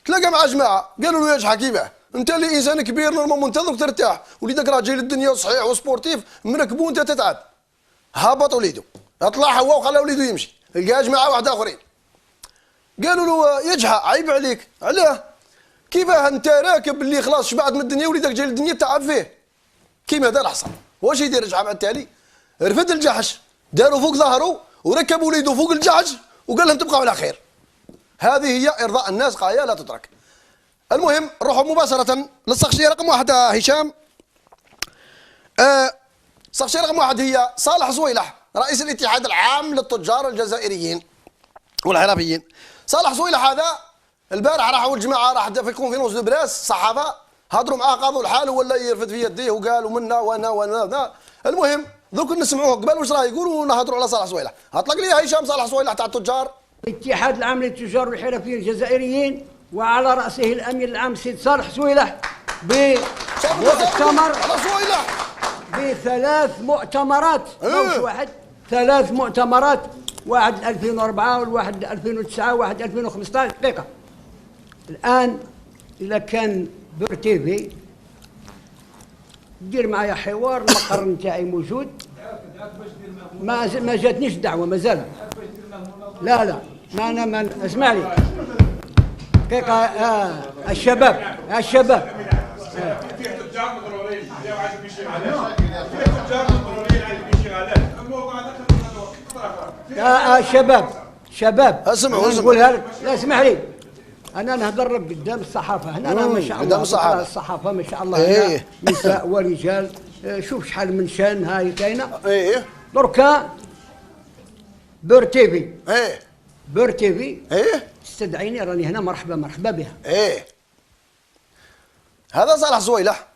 تلاقى مع جماعه قالوا له يا جحا كيفاه انت اللي انسان كبير نورمال منتظر ترتاح، وليدك راه جاي للدنيا صحيح وسبورتيف مركبو انت تتعب. هبط وليده، طلع هو وخلى وليده يمشي، لقى جماعه واحد اخرين قالوا له يا جحا عيب عليك، علاه؟ كيفاه انت راكب اللي خلاص شبعت من الدنيا وليدك جاي للدنيا تعب فيه؟ كيما دار حصل. واش يدير جحا مع التالي؟ رفد الجحش داروا فوق ظهره وركب وليده فوق الجحش وقال لهم تبقوا على خير. هذه هي ارضاء الناس، قايه لا تدرك. المهم نروحوا مباشره للشخصيه رقم 1 هشام. الشخصيه رقم 1 هي صالح زويلح، رئيس الاتحاد العام للتجار الجزائريين والحرفيين. صالح زويلح هذا البارح راحوا الجماعه راح في الكونفيرونس دو براس، صحافه هضروا معاه قاضوا الحال ولا يرفد في يديه وقال ومنا وانا. المهم ذوك نسمعوه قبل واش راه يقولوا ونهضروا على صالح زويلح. اطلق لي هشام صالح زويلح تاع التجار. الاتحاد العام للتجار والحرفيين الجزائريين وعلى راسه الامين العام السيد صالح زويلح بمؤتمر ب3 مؤتمرات، مش واحد، 3 مؤتمرات، واحد 2004 والواحد 2009 وواحد 2015. دقيقه الان اذا كان بور تيفي دير معايا حوار، المقر نتاعي موجود، ما جاتنيش دعوه مازال. لا ما انا ما اسمع لي دقيقه. الشباب شباب اسمعوا نقولها لك. لا اسمح لي، انا نهضر لك قدام الصحافه هنا. انا ما شاء الله الصحافه ما شاء الله نساء ورجال. شوف شحال من شان هاي كاينه. دركا بور تيفي بور تيفي تستدعيني، راني هنا، مرحبا بها. هذا صالح زويلح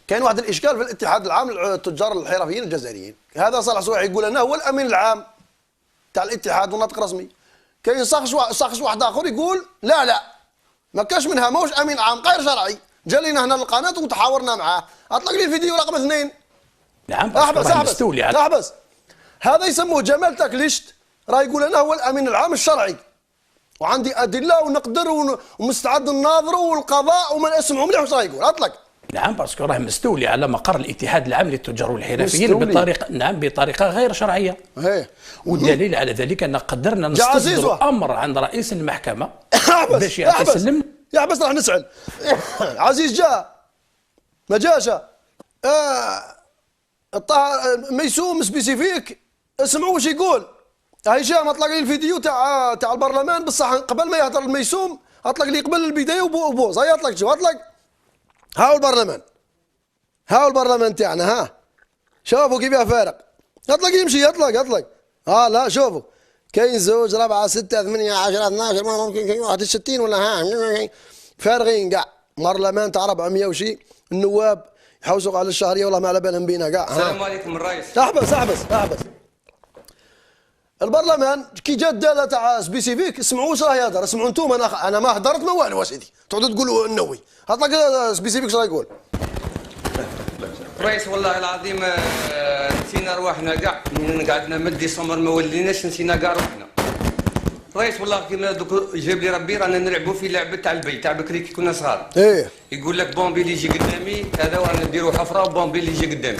كاين واحد الاشكال في الاتحاد العام للتجار الحرفيين الجزائريين. هذا صالح زويلح يقول انا هو الامين العام تاع الاتحاد وناطق رسمي. كاين شخص واحد اخر يقول لا ما كاش منها، ماهوش امين عام، غير شرعي، جا لينا هنا للقناه وتحاورنا معاه. اطلق لي الفيديو رقم 2. نعم احبس. هذا يسموه جمال تاكليشت، راه يقول انا هو الامين العام الشرعي وعندي ادله ونقدر ومستعد نناظره والقضاء وما نسمعوا مليح واش راه يقول. اطلق. نعم باسكو راه مستولي على مقر الاتحاد العام للتجار والحرفيين بطريقه غير شرعيه. والدليل على ذلك ان قدرنا نستصدر امر عند رئيس المحكمه باش يتسلم. بس راح نسال. عزيز جاء ما جاش. ميسوم سبيسيفيك اسمعوا واش يقول. هشام اطلق لي الفيديو تاع البرلمان بصح قبل ما يهضر الميسوم اطلق لي قبل البدايه وبوز. هيا اطلق شوف اطلق. هاو البرلمان، هاو البرلمان تاعنا، ها شوفوا كيفاه فارق. اطلق يمشي، اطلق. لا شوفوا كاين 2 4 6 8 10 12 ممكن كاين 61 ولا ها فارغين كاع. برلمان تاع 400 وشي، النواب يحوسوا على الشهريه والله ما على بالهم بينا كاع. السلام عليكم الرئيس. احبس. البرلمان كي جات الداله تاع سبيسيفيك اسمعوا واش راه يهضر. اسمعوا انتم، انا ما هضرت ما والو اسيدي تعودوا تقولوا النووي. اطلق سبيسيفيك واش راه يقول. رئيس والله العظيم نسينا رواحنا كاع، قعدنا من ديسمبر ما وليناش نسينا كاع روحنا. رئيس والله كيما دوك جاب لي ربي رانا نلعبوا في لعبه تاع البي تاع بكري كي كنا صغار. يقول لك بومبي اللي يجي قدامي هذا ورانا نديروا حفره وبومبي اللي يجي قدامي.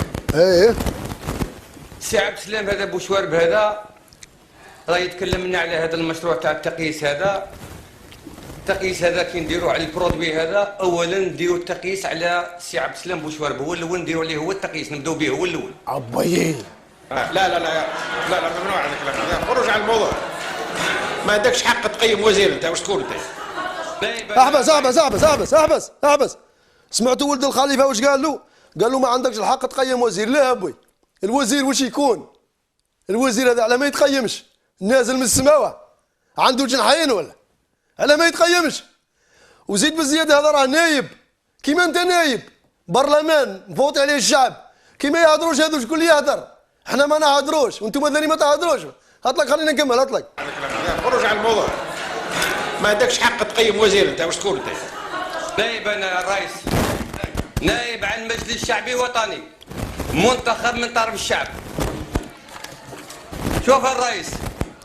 سي عبد السلام هذا بوشوارب هذا راه يتكلم لنا على هذا المشروع تاع التقييس هذا. التقييس هذا كي نديروا على البرودوي هذا، اولا نديروا التقييس على سي عبد السلام بوشوارب، هو الاول نديروا عليه هو التقييس، نبداو به هو الاول. عبايي لا ممنوع هذا الكلام هذا، خرج على الموضوع. ما عندكش حق تقيم وزير انت، واش تقول انت؟ احبس. سمعتوا ولد الخليفه واش قال له؟ قال له ما عندكش الحق تقيم وزير. لا ابوي، الوزير واش يكون؟ الوزير هذا على ما يتقيمش، نازل من السماوه عنده جناحين ولا على ما يتقيمش. وزيد بالزياده هذا راه نايب، كيما انت نايب برلمان مفوت عليه الشعب. كيما يهضروش هذو شكون اللي يهضر؟ احنا ما نهضروش وانتم ثاني ما تهضروش. اطلق خلينا نكمل. اطلق. خرج على الموضوع. ما عندكش حق تقيم وزير انت، واش تقول انت؟ نائب انا الرئيس، نائب عن المجلس الشعبي الوطني منتخب من طرف الشعب. شوف الرئيس،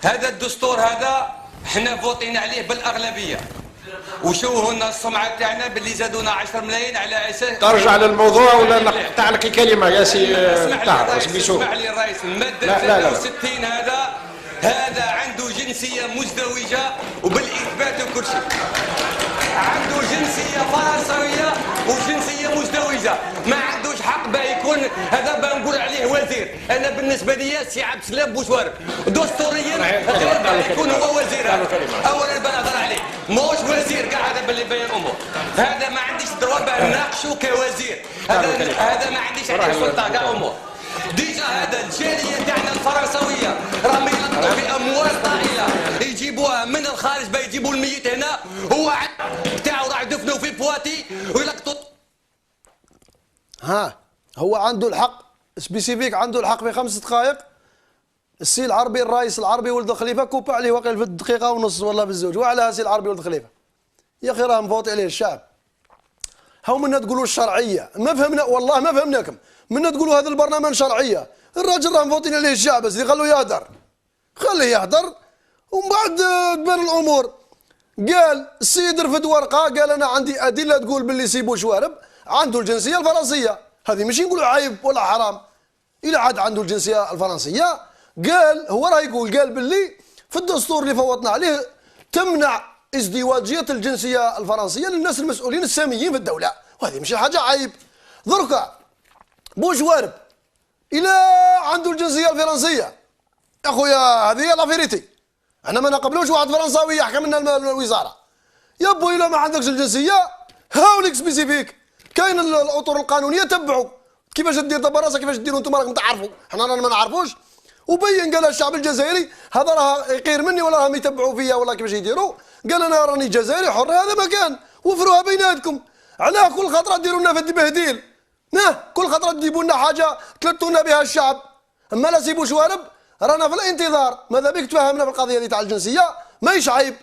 هذا الدستور هذا احنا فوتينا عليه بالاغلبيه، وشوهوا لنا السمعه تاعنا باللي زادونا 10 ملايين على اساس. ترجع للموضوع ولا نقطع لك الكلمه يا سي اسمح لي الرئيس. الماده 63 هذا عنده جنسيه مزدوجه وبالاثبات وكل شيء. عنده جنسيه فرنسويه وجنسيه مزدوجه، ما عندوش حق باه يكون هذا باه نقول عليه وزير. انا بالنسبه لي سي عبد السلام بوشوارب دستوريا غير باه يكون هو وزير. اولا باه نهضر عليه ماهوش وزير كاع، هذا باللي بين الامور. هذا ما عنديش دروا باه نناقشوا كوزير، هذا ما عنديش عليه سلطه كاع امور. ديجا هذا الجاليه تاعنا الفرنسويه راهم يلقطوا في اموال طائله يجيبوها من الخارج باه يجيبوا الميت هنا. هو تاعو راح يدفنوا في بواتي ويلقطوا. هو عنده الحق سبيسيفيك، عنده الحق في 5 دقائق. السي العربي الرئيس العربي ولد الخليفه كوب عليه واقيل في الدقيقه ونص ولا بالزوج. وعلى السي العربي ولد الخليفه يا اخي راه مفوت عليه الشعب. هاو منا تقولوا الشرعيه، ما فهمنا والله ما فهمناكم. منا تقولوا هذا البرلمان شرعيه، الراجل راه مفوتين عليه الشعب بس خلوه يهدر، خليه يهدر ومن بعد تبان الامور. قال السيد رفد ورقه قال انا عندي ادله تقول باللي سي بوشوارب عنده الجنسيه الفرنسيه. هذه ماشي نقولوا عيب ولا حرام، الى عاد عنده الجنسيه الفرنسيه. قال هو راه يقول قال باللي في الدستور اللي فوتنا عليه تمنع ازدواجيه الجنسيه الفرنسيه للناس المسؤولين الساميين في الدوله، وهذه ماشي حاجه عيب. دركا بوشوارب الى عنده الجنسيه الفرنسيه يا خويا، هذه هي لافيريتي. احنا ما نقبلوش واحد فرنساوي يحكم لنا الوزاره. يا بوي الا ما عندكش الجنسيه هاوليك سبيسيفيك، كاين الاطر القانونيه تبعوا كيفاش دير دابا راسك، كيفاش ديروا انتم راكم تعرفوا، حنا رانا ما نعرفوش. وبين قال الشعب الجزائري هذا راه يقير مني ولا راهم يتبعوا فيا ولا كيفاش يديروا. قال انا راني جزائري حر، هذا ما كان. وفروها بيناتكم. علاه كل خطره ديروا لنا في التبهديل؟ كل خطره تجيبوا لنا حاجه تلتونا بها الشعب. اما لا سي بوشوارب رانا في الانتظار. ماذا بك تفهمنا في القضيه دي تاع الجنسيه، ماهيش عيب.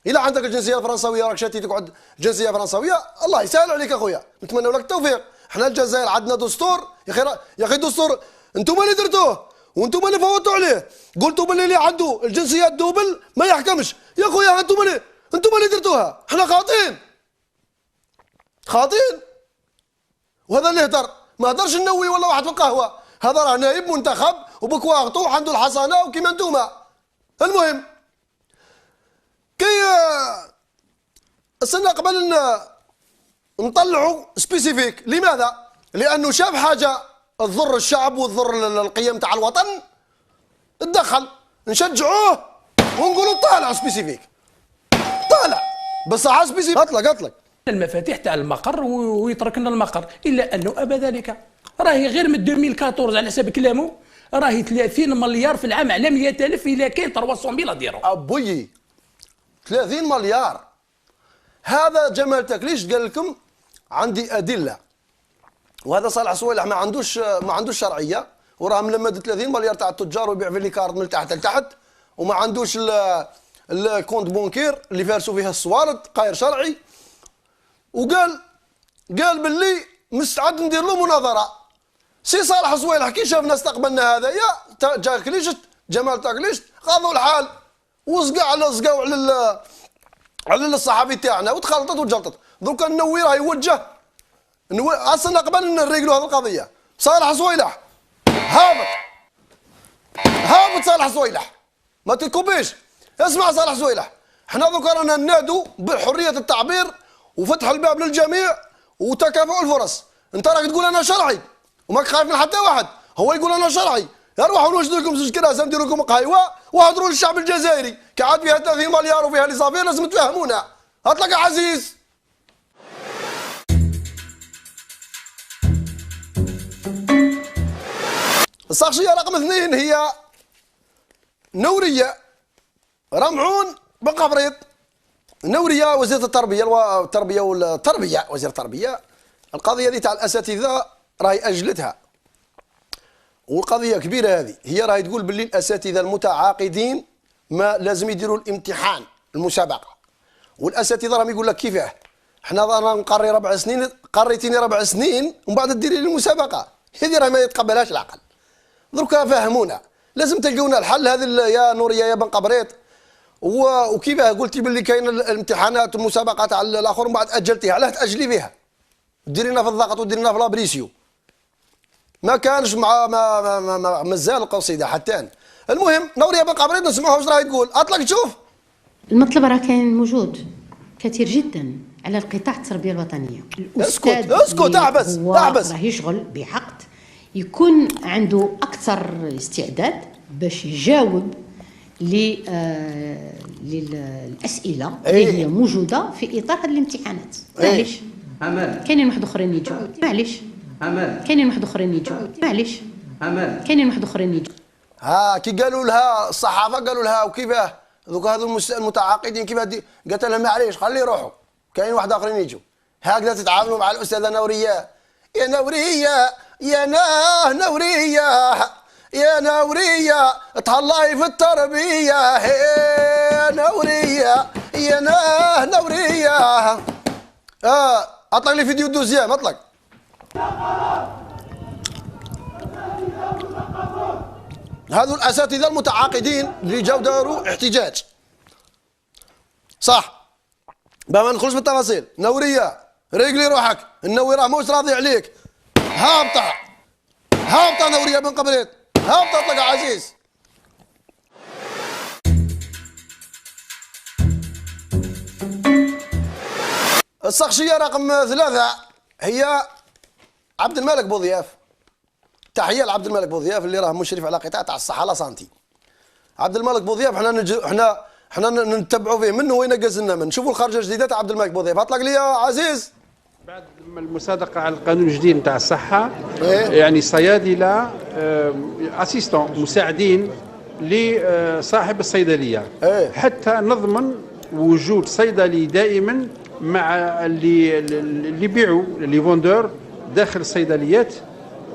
الا عندك الجنسيه الفرنسويه راك شاتي تقعد جنسيه فرنسويه، الله يسهل عليك اخويا، نتمنى لك التوفيق. احنا الجزائر عندنا دستور يا اخي دستور انتم اللي درتوه وانتم اللي فوتوا عليه. قلتوا باللي اللي عنده الجنسيه الدوبل ما يحكمش. يا اخويا انتم اللي درتوها، احنا خاطئين. وهذا اللي هدر، ما هدرش النووي ولا واحد في القهوه، هذا راه نائب منتخب وبكواغطو وعنده الحصانه وكيما انتوما. المهم كي السنه قبل نطلعوا سبيسيفيك. لماذا؟ لانه شاف حاجه تضر الشعب وتضر القيم تاع الوطن تدخل نشجعوه ونقولوا طالع سبيسيفيك، طالع بصحة سبيسيفيك. اطلق المفاتيح تاع المقر ويترك لنا المقر، الا انه ابى ذلك. راهي غير من 2014 على حسب كلامه راهي 30 مليار في العام على 100,000 الا كاين 300 ديرو. ابوي 30 مليار. هذا جمال تكليش قال لكم عندي ادله، وهذا صالح صويلح ما عندوش شرعيه، وراه ملمد 30 مليار تاع التجار ويبيع في لي كارد من تحت لتحت، وما عندوش الكونت بونكير اللي فارسوا فيها الصوارد غير شرعي. وقال باللي مستعد ندير له مناظره. سي صالح صويلح كي شافنا استقبلنا هذايا جا كليشت جمال تكليشت غاضوا الحال وزقاو على الصحافي تاعنا وتخلطت وتجلطت. دوكا النووي راه يوجه اصلا قبل نريقلوا هذه القضيه. صالح صويلح هابط صالح صويلح ما تكوبيش. اسمع صالح صويلح، احنا دوكا رانا ننادوا بحريه التعبير وفتح الباب للجميع وتكافؤ الفرص. انت راك تقول انا شرعي وماك خايف من حتى واحد، هو يقول انا شرعي. روحوا نوجدوا لكم زوج كراسه نديروا لكم قهوه وهضروا للشعب الجزائري، كعاد فيها 30 مليار وفيها لي صافي لازم تفهمونا. اطلق يا عزيز. الساقشيه رقم 2 هي نوريه رمعون بن قبريط. نوريه وزيره التربيه وزير التربيه. القضيه دي تاع الاساتذه راهي اجلتها، والقضيه كبيره هذه. هي راهي تقول باللي الاساتذه المتعاقدين ما لازم يديروا الامتحان المسابقه، والاساتذه راهم يقول لك كيفاه احنا رانا نقري 4 سنين، قريتيني 4 سنين ومن بعد ديري لي المسابقه. هذه راه ما يتقبلهاش العقل. دركا فهمونا، لازم تلقونا الحل. هذه يا نوريه يا بن قبريط. وكيفاه قلتي باللي كاين الامتحانات والمسابقات على الاخر ومن بعد اجلتيها، علاه تاجلي بها؟ ديرينا في الضغط وديرينا في لابريسيو. ما كانش مع مازال القصيده حتى. المهم نوريه بن قبريط نسمعوها واش راهي تقول. اطلق تشوف. المطلب راه كاين موجود كثير جدا على القطاع التربيه الوطنيه. اسكت اعبس راه يشغل بعقد يكون عنده اكثر استعداد باش يجاوب للاسئله اللي هي موجوده في اطار هذه الامتحانات. معليش كاينين واحد اخرين يجوا، معليش كاينين واحد اخرين يجوا، معليش كاينين واحد اخرين يجوا. ها كي قالوا لها الصحافه قالوا لها وكيفاه دوك هذو المتعاقدين كيفاه قالت لهم معليش خلي يروحوا كاين واحد اخرين يجوا. هكذا تتعاملوا مع الاستاذه نوريه؟ يا نوريه يا نوريه تهلاي في التربيه. يا نوريه يا نوريه. اطلق لي فيديو دوزيام. اطلق. هذو الاساتذه المتعاقدين اللي جاو داروا احتجاج صح. ما ندخلوش في التفاصيل. نوريه ريقلي روحك، النووي راه موش راضي عليك. هابطه نوريه بن قبريط، هابطه. اطلق يا عزيز. السقشيه رقم 3 هي عبد الملك بوضياف. تحيه لعبد الملك بوضياف اللي راه مشرف على قطاع تاع الصحه لا سانتي. عبد الملك بوضياف احنا نتبعوا فيه منه وين نقز لنا من. شوفوا الخرجه الجديده تاع عبد الملك بوضياف. اطلق لي يا عزيز. بعد المصادقه على القانون الجديد نتاع الصحه يعني صيادله اسيستون مساعدين لصاحب الصيدليه حتى نضمن وجود صيدلي دائما مع اللي يبيعوا لي فوندور داخل الصيدليات،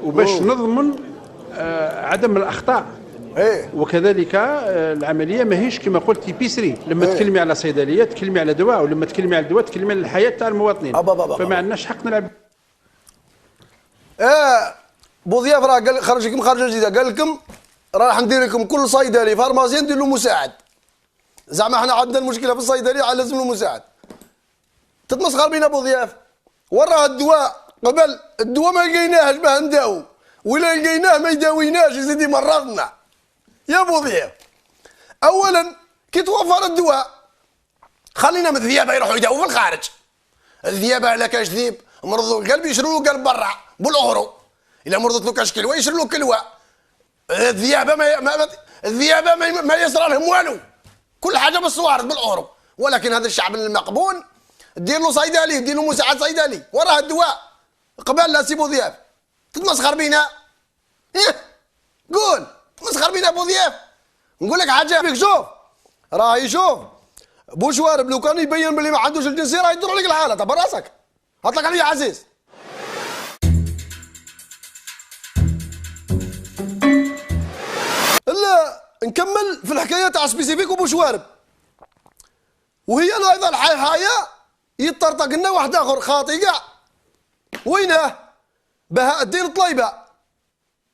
وباش نضمن عدم الاخطاء. وكذلك العمليه ماهيش كما قلت بيسري. لما تكلمي على صيدليه تكلمي على دواء، ولما تكلمي على الدواء تكلمي على الحياه تاع المواطنين. فما عندناش حق نلعب. بوضياف راه قال خرج لكم خرجه جديده، قال لكم راح ندير لكم كل صيدلي فارماسي ندير له مساعد. زعما احنا عندنا المشكله في الصيدليه لازم له مساعد. تتمسخر بينا بوضياف. وراه الدواء قبل الدواء ما لقيناهش باه نداوو، ولا لقيناه ما يداويناش يزيد يمرضنا. يا بوضياف اولا كي توفر الدواء خلينا من الذيابه يروحوا يداووا في الخارج. الذيابه على كاش ذيب مرضوا القلب يشروا له قلب برا بالاورو، الا مرضت له كاش كلوه يشروا له كلوه. الذيابه الذئابه ما يصرى لهم والو، كل حاجه بالصوارد بالاورو، ولكن هذا الشعب المقبول دير له صيدلي، دير له مساعد صيدلي، وراه الدواء قبل لا سيبو ضياف تتمسخر بينا. قول تمسخر بينا ابو ضياف. نقول لك حاجه بيك، شوف راهي شوف بوشوارب لو كان يبين بلي ما عندوش الجنسيه راه يدور لك الحاله تاع براسك. اطلق عليا عزيز. لا نكمل في الحكايه تاع سبيسيفيك وبوشوارب. وهي ايضا الحياه يطرطق لنا واحد اخر خاطي كاع. وينه؟ بهاء الدين طليبه.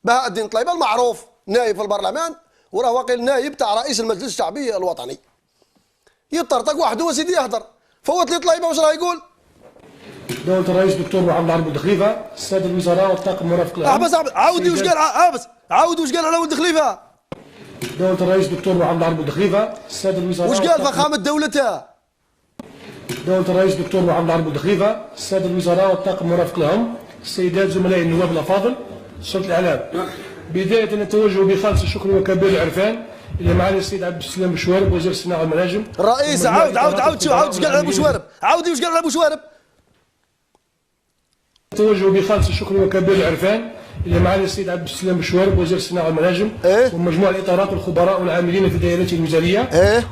بهاء الدين طليبه المعروف نائب في البرلمان، وراه واقيل نائب تاع رئيس المجلس الشعبي الوطني. يطرطق واحد هو سيدي يهدر، فوت لي طليبه واش راه يقول؟ دولة الرئيس الدكتور محمد العربي بوخليفه، السادة الوزراء والطاقم المرافق له. بس عاودي واش قال، بس عاود واش قال على ولد خليفه. دولة الرئيس الدكتور محمد العربي بوخليفه، السادة الوزراء واش قال فخامة دولته؟ دولة الرئيس الدكتور محمد العربي بوخليفه، السادة الوزراء والطاقم المرافق لهم، السيدات زملائي النواب الافاضل، صوت الاعلام. بداية نتوجه بخالص الشكر وكبير العرفان اللي معالي السيد عبد السلام بوشوارب وزير الصناعة والمناجم. الرئيس عاود واش قال على بوشوارب؟ عاودي واش قال على بوشوارب؟ نتوجه بخالص الشكر وكبير العرفان اللي معالي السيد عبد السلام بوشوارب وزير الصناعة والمناجم ومجموع الإطارات والخبراء والعاملين في الدائرة الميزانية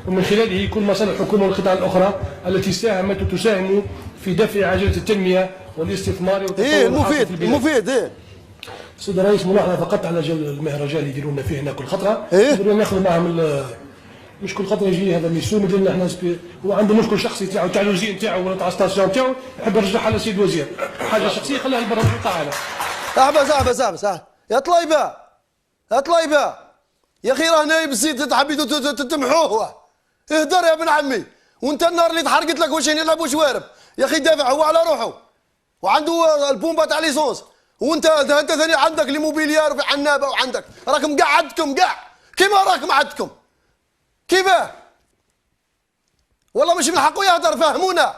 ومن خلاله كل مصالح الحكومة والقطاع الأخرى التي ساهمت وتساهم في دفع عجلة التنمية والاستثمار والتطور مفيد. سيد الرئيس ملاحظة فقط على المهرجان اللي يديروا لنا فيه هنا كل خطرة. يديروا ناخذ معهم مش كل خطره يجي هذا ميسوم يدير لنا احنا هو عنده مشكل شخصي تاعو تاع الوزير نتاعو ولا تاع ستاسيون تاعو يحب يرجعها على سيد وزير، حاجه شخصيه خليها البرلمان تاعنا. احبس يا طليبه يا اخي راه نايب الزيت تحبيتوا تتمحوه. اهدر يا ابن عمي، وانت النار اللي تحرقت لك واش يلعب بوشوارب يا اخي دافع هو على روحه وعنده البومبا تاع ليسونس، وانت ثاني عندك لي موبيليار وفي عنابه وعندك راكم كاع عندكم كاع كيما راكم عندكم كيفاه؟ والله مش من حقه يهدر، فهمونا.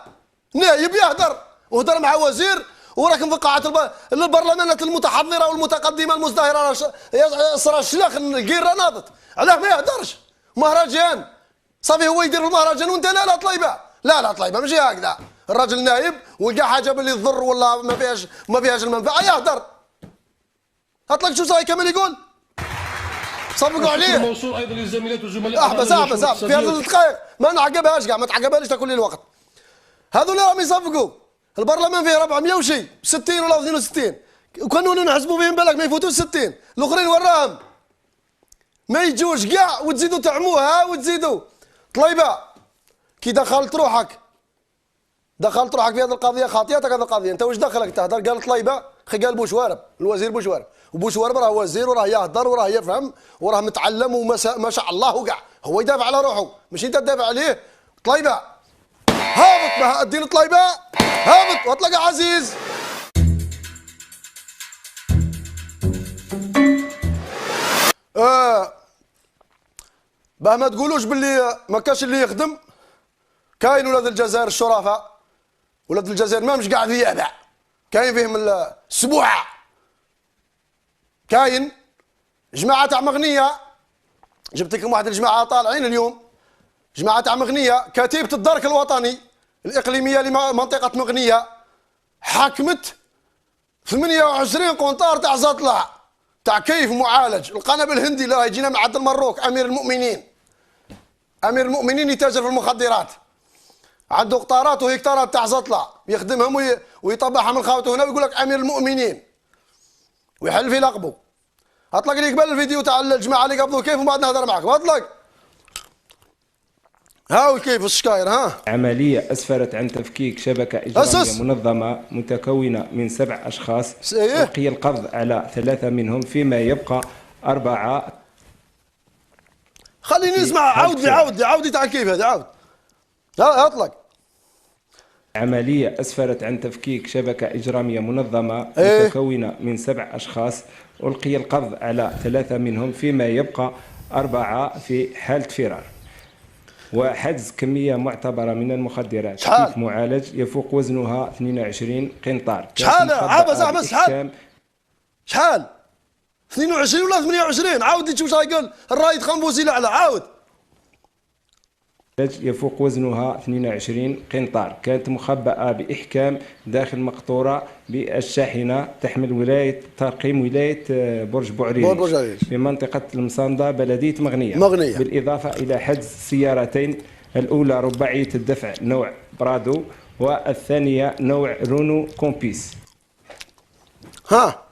نايب يهدر وهدر مع وزير وراكم في قاعة البرلمانات المتحضرة والمتقدمة المزدهرة صرا الشلاخ القيرة ناضت، علاه ما يهدرش؟ مهرجان صافي هو يدير المهرجان وانت لا طليبة، لا طليبة ماشي هكذا. الراجل نايب ولقى حاجة باللي تضر ولا ما فيهاش المنفعة يهدر. اطلق شو صاي كمل يقول؟ صفقوا عليه. موصول ايضا للزميلات والزملاء. احبس في هذه الدقائق ما نعقبهاش كاع، ما تعقبهاش تاكل لي الوقت. هذول اللي راهم يصفقوا البرلمان فيه 400 وشي 60 ولا 62 وكانوا نحسبوا بهم بالك ما يفوتوش 60، الاخرين وراهم ما يجوش كاع وتزيدوا تعموها وتزيدوا. طليبه كي دخلت روحك في هذه القضيه خاطئتك هذه القضيه. انت واش دخلك تهدر؟ قال طليبه قال بوشوارب، الوزير بوشوارب، وبوشوارب راه وزير وراه يهدر وراه يفهم وراه متعلم وما شاء الله وكاع هو يدافع على روحه ماشي انت تدافع عليه. طليبه هابط بهاء الدين طليبه هابط واطلق عزيز. باه ما تقولوش باللي ما كاش اللي يخدم. كاين ولاد الجزائر الشرفاء، ولاد الجزائر ما مش قاعد يابع، كاين فيهم السبوعه، كاين جماعه تاع مغنيه. جبت لكم واحد الجماعه طالعين اليوم، جماعه تاع مغنيه كتيبه الدرك الوطني الاقليميه لمنطقه مغنيه حكمت 28 قنطار تاع زطلع تاع كيف معالج القنابل الهندي اللي يجينا من عبد المروك امير المؤمنين يتاجر في المخدرات، عنده قطارات وهكتارات تاع زطلع يخدمهم ويطبعها من خاوته هنا ويقول لك امير المؤمنين ويحل في لقبه. اطلق لي قبل الفيديو تاع الجماعه اللي قبضوا كيف ومن بعد نهضر معك. اطلق هاو كيف الشكاير. عملية أسفرت عن تفكيك شبكة إجرامية منظمة متكونة من 7 أشخاص وقي القبض على 3 منهم فيما يبقى 4. خليني نسمع. عاودي تاع كيف هذا عاود. اطلق. عملية أسفرت عن تفكيك شبكة إجرامية منظمة متكونة من 7 أشخاص ألقي القبض على 3 منهم فيما يبقى 4 في حالة فرار، وحجز كمية معتبرة من المخدرات كيف معالج يفوق وزنها 22 قنطار. شحال؟ عبس شحال؟ 22 ولا 28 عاود تشوف واش يقول الرايد خنبوزي الاعلى عاود. يفوق وزنها 22 قنطار، كانت مخبأة بإحكام داخل مقطورة بالشاحنة تحمل ولاية ترقيم ولاية برج بوعريريش في منطقة المصندة بلدية مغنية. بالإضافة إلى حجز سيارتين، الأولى رباعية الدفع نوع برادو والثانية نوع رونو كومبيس. ها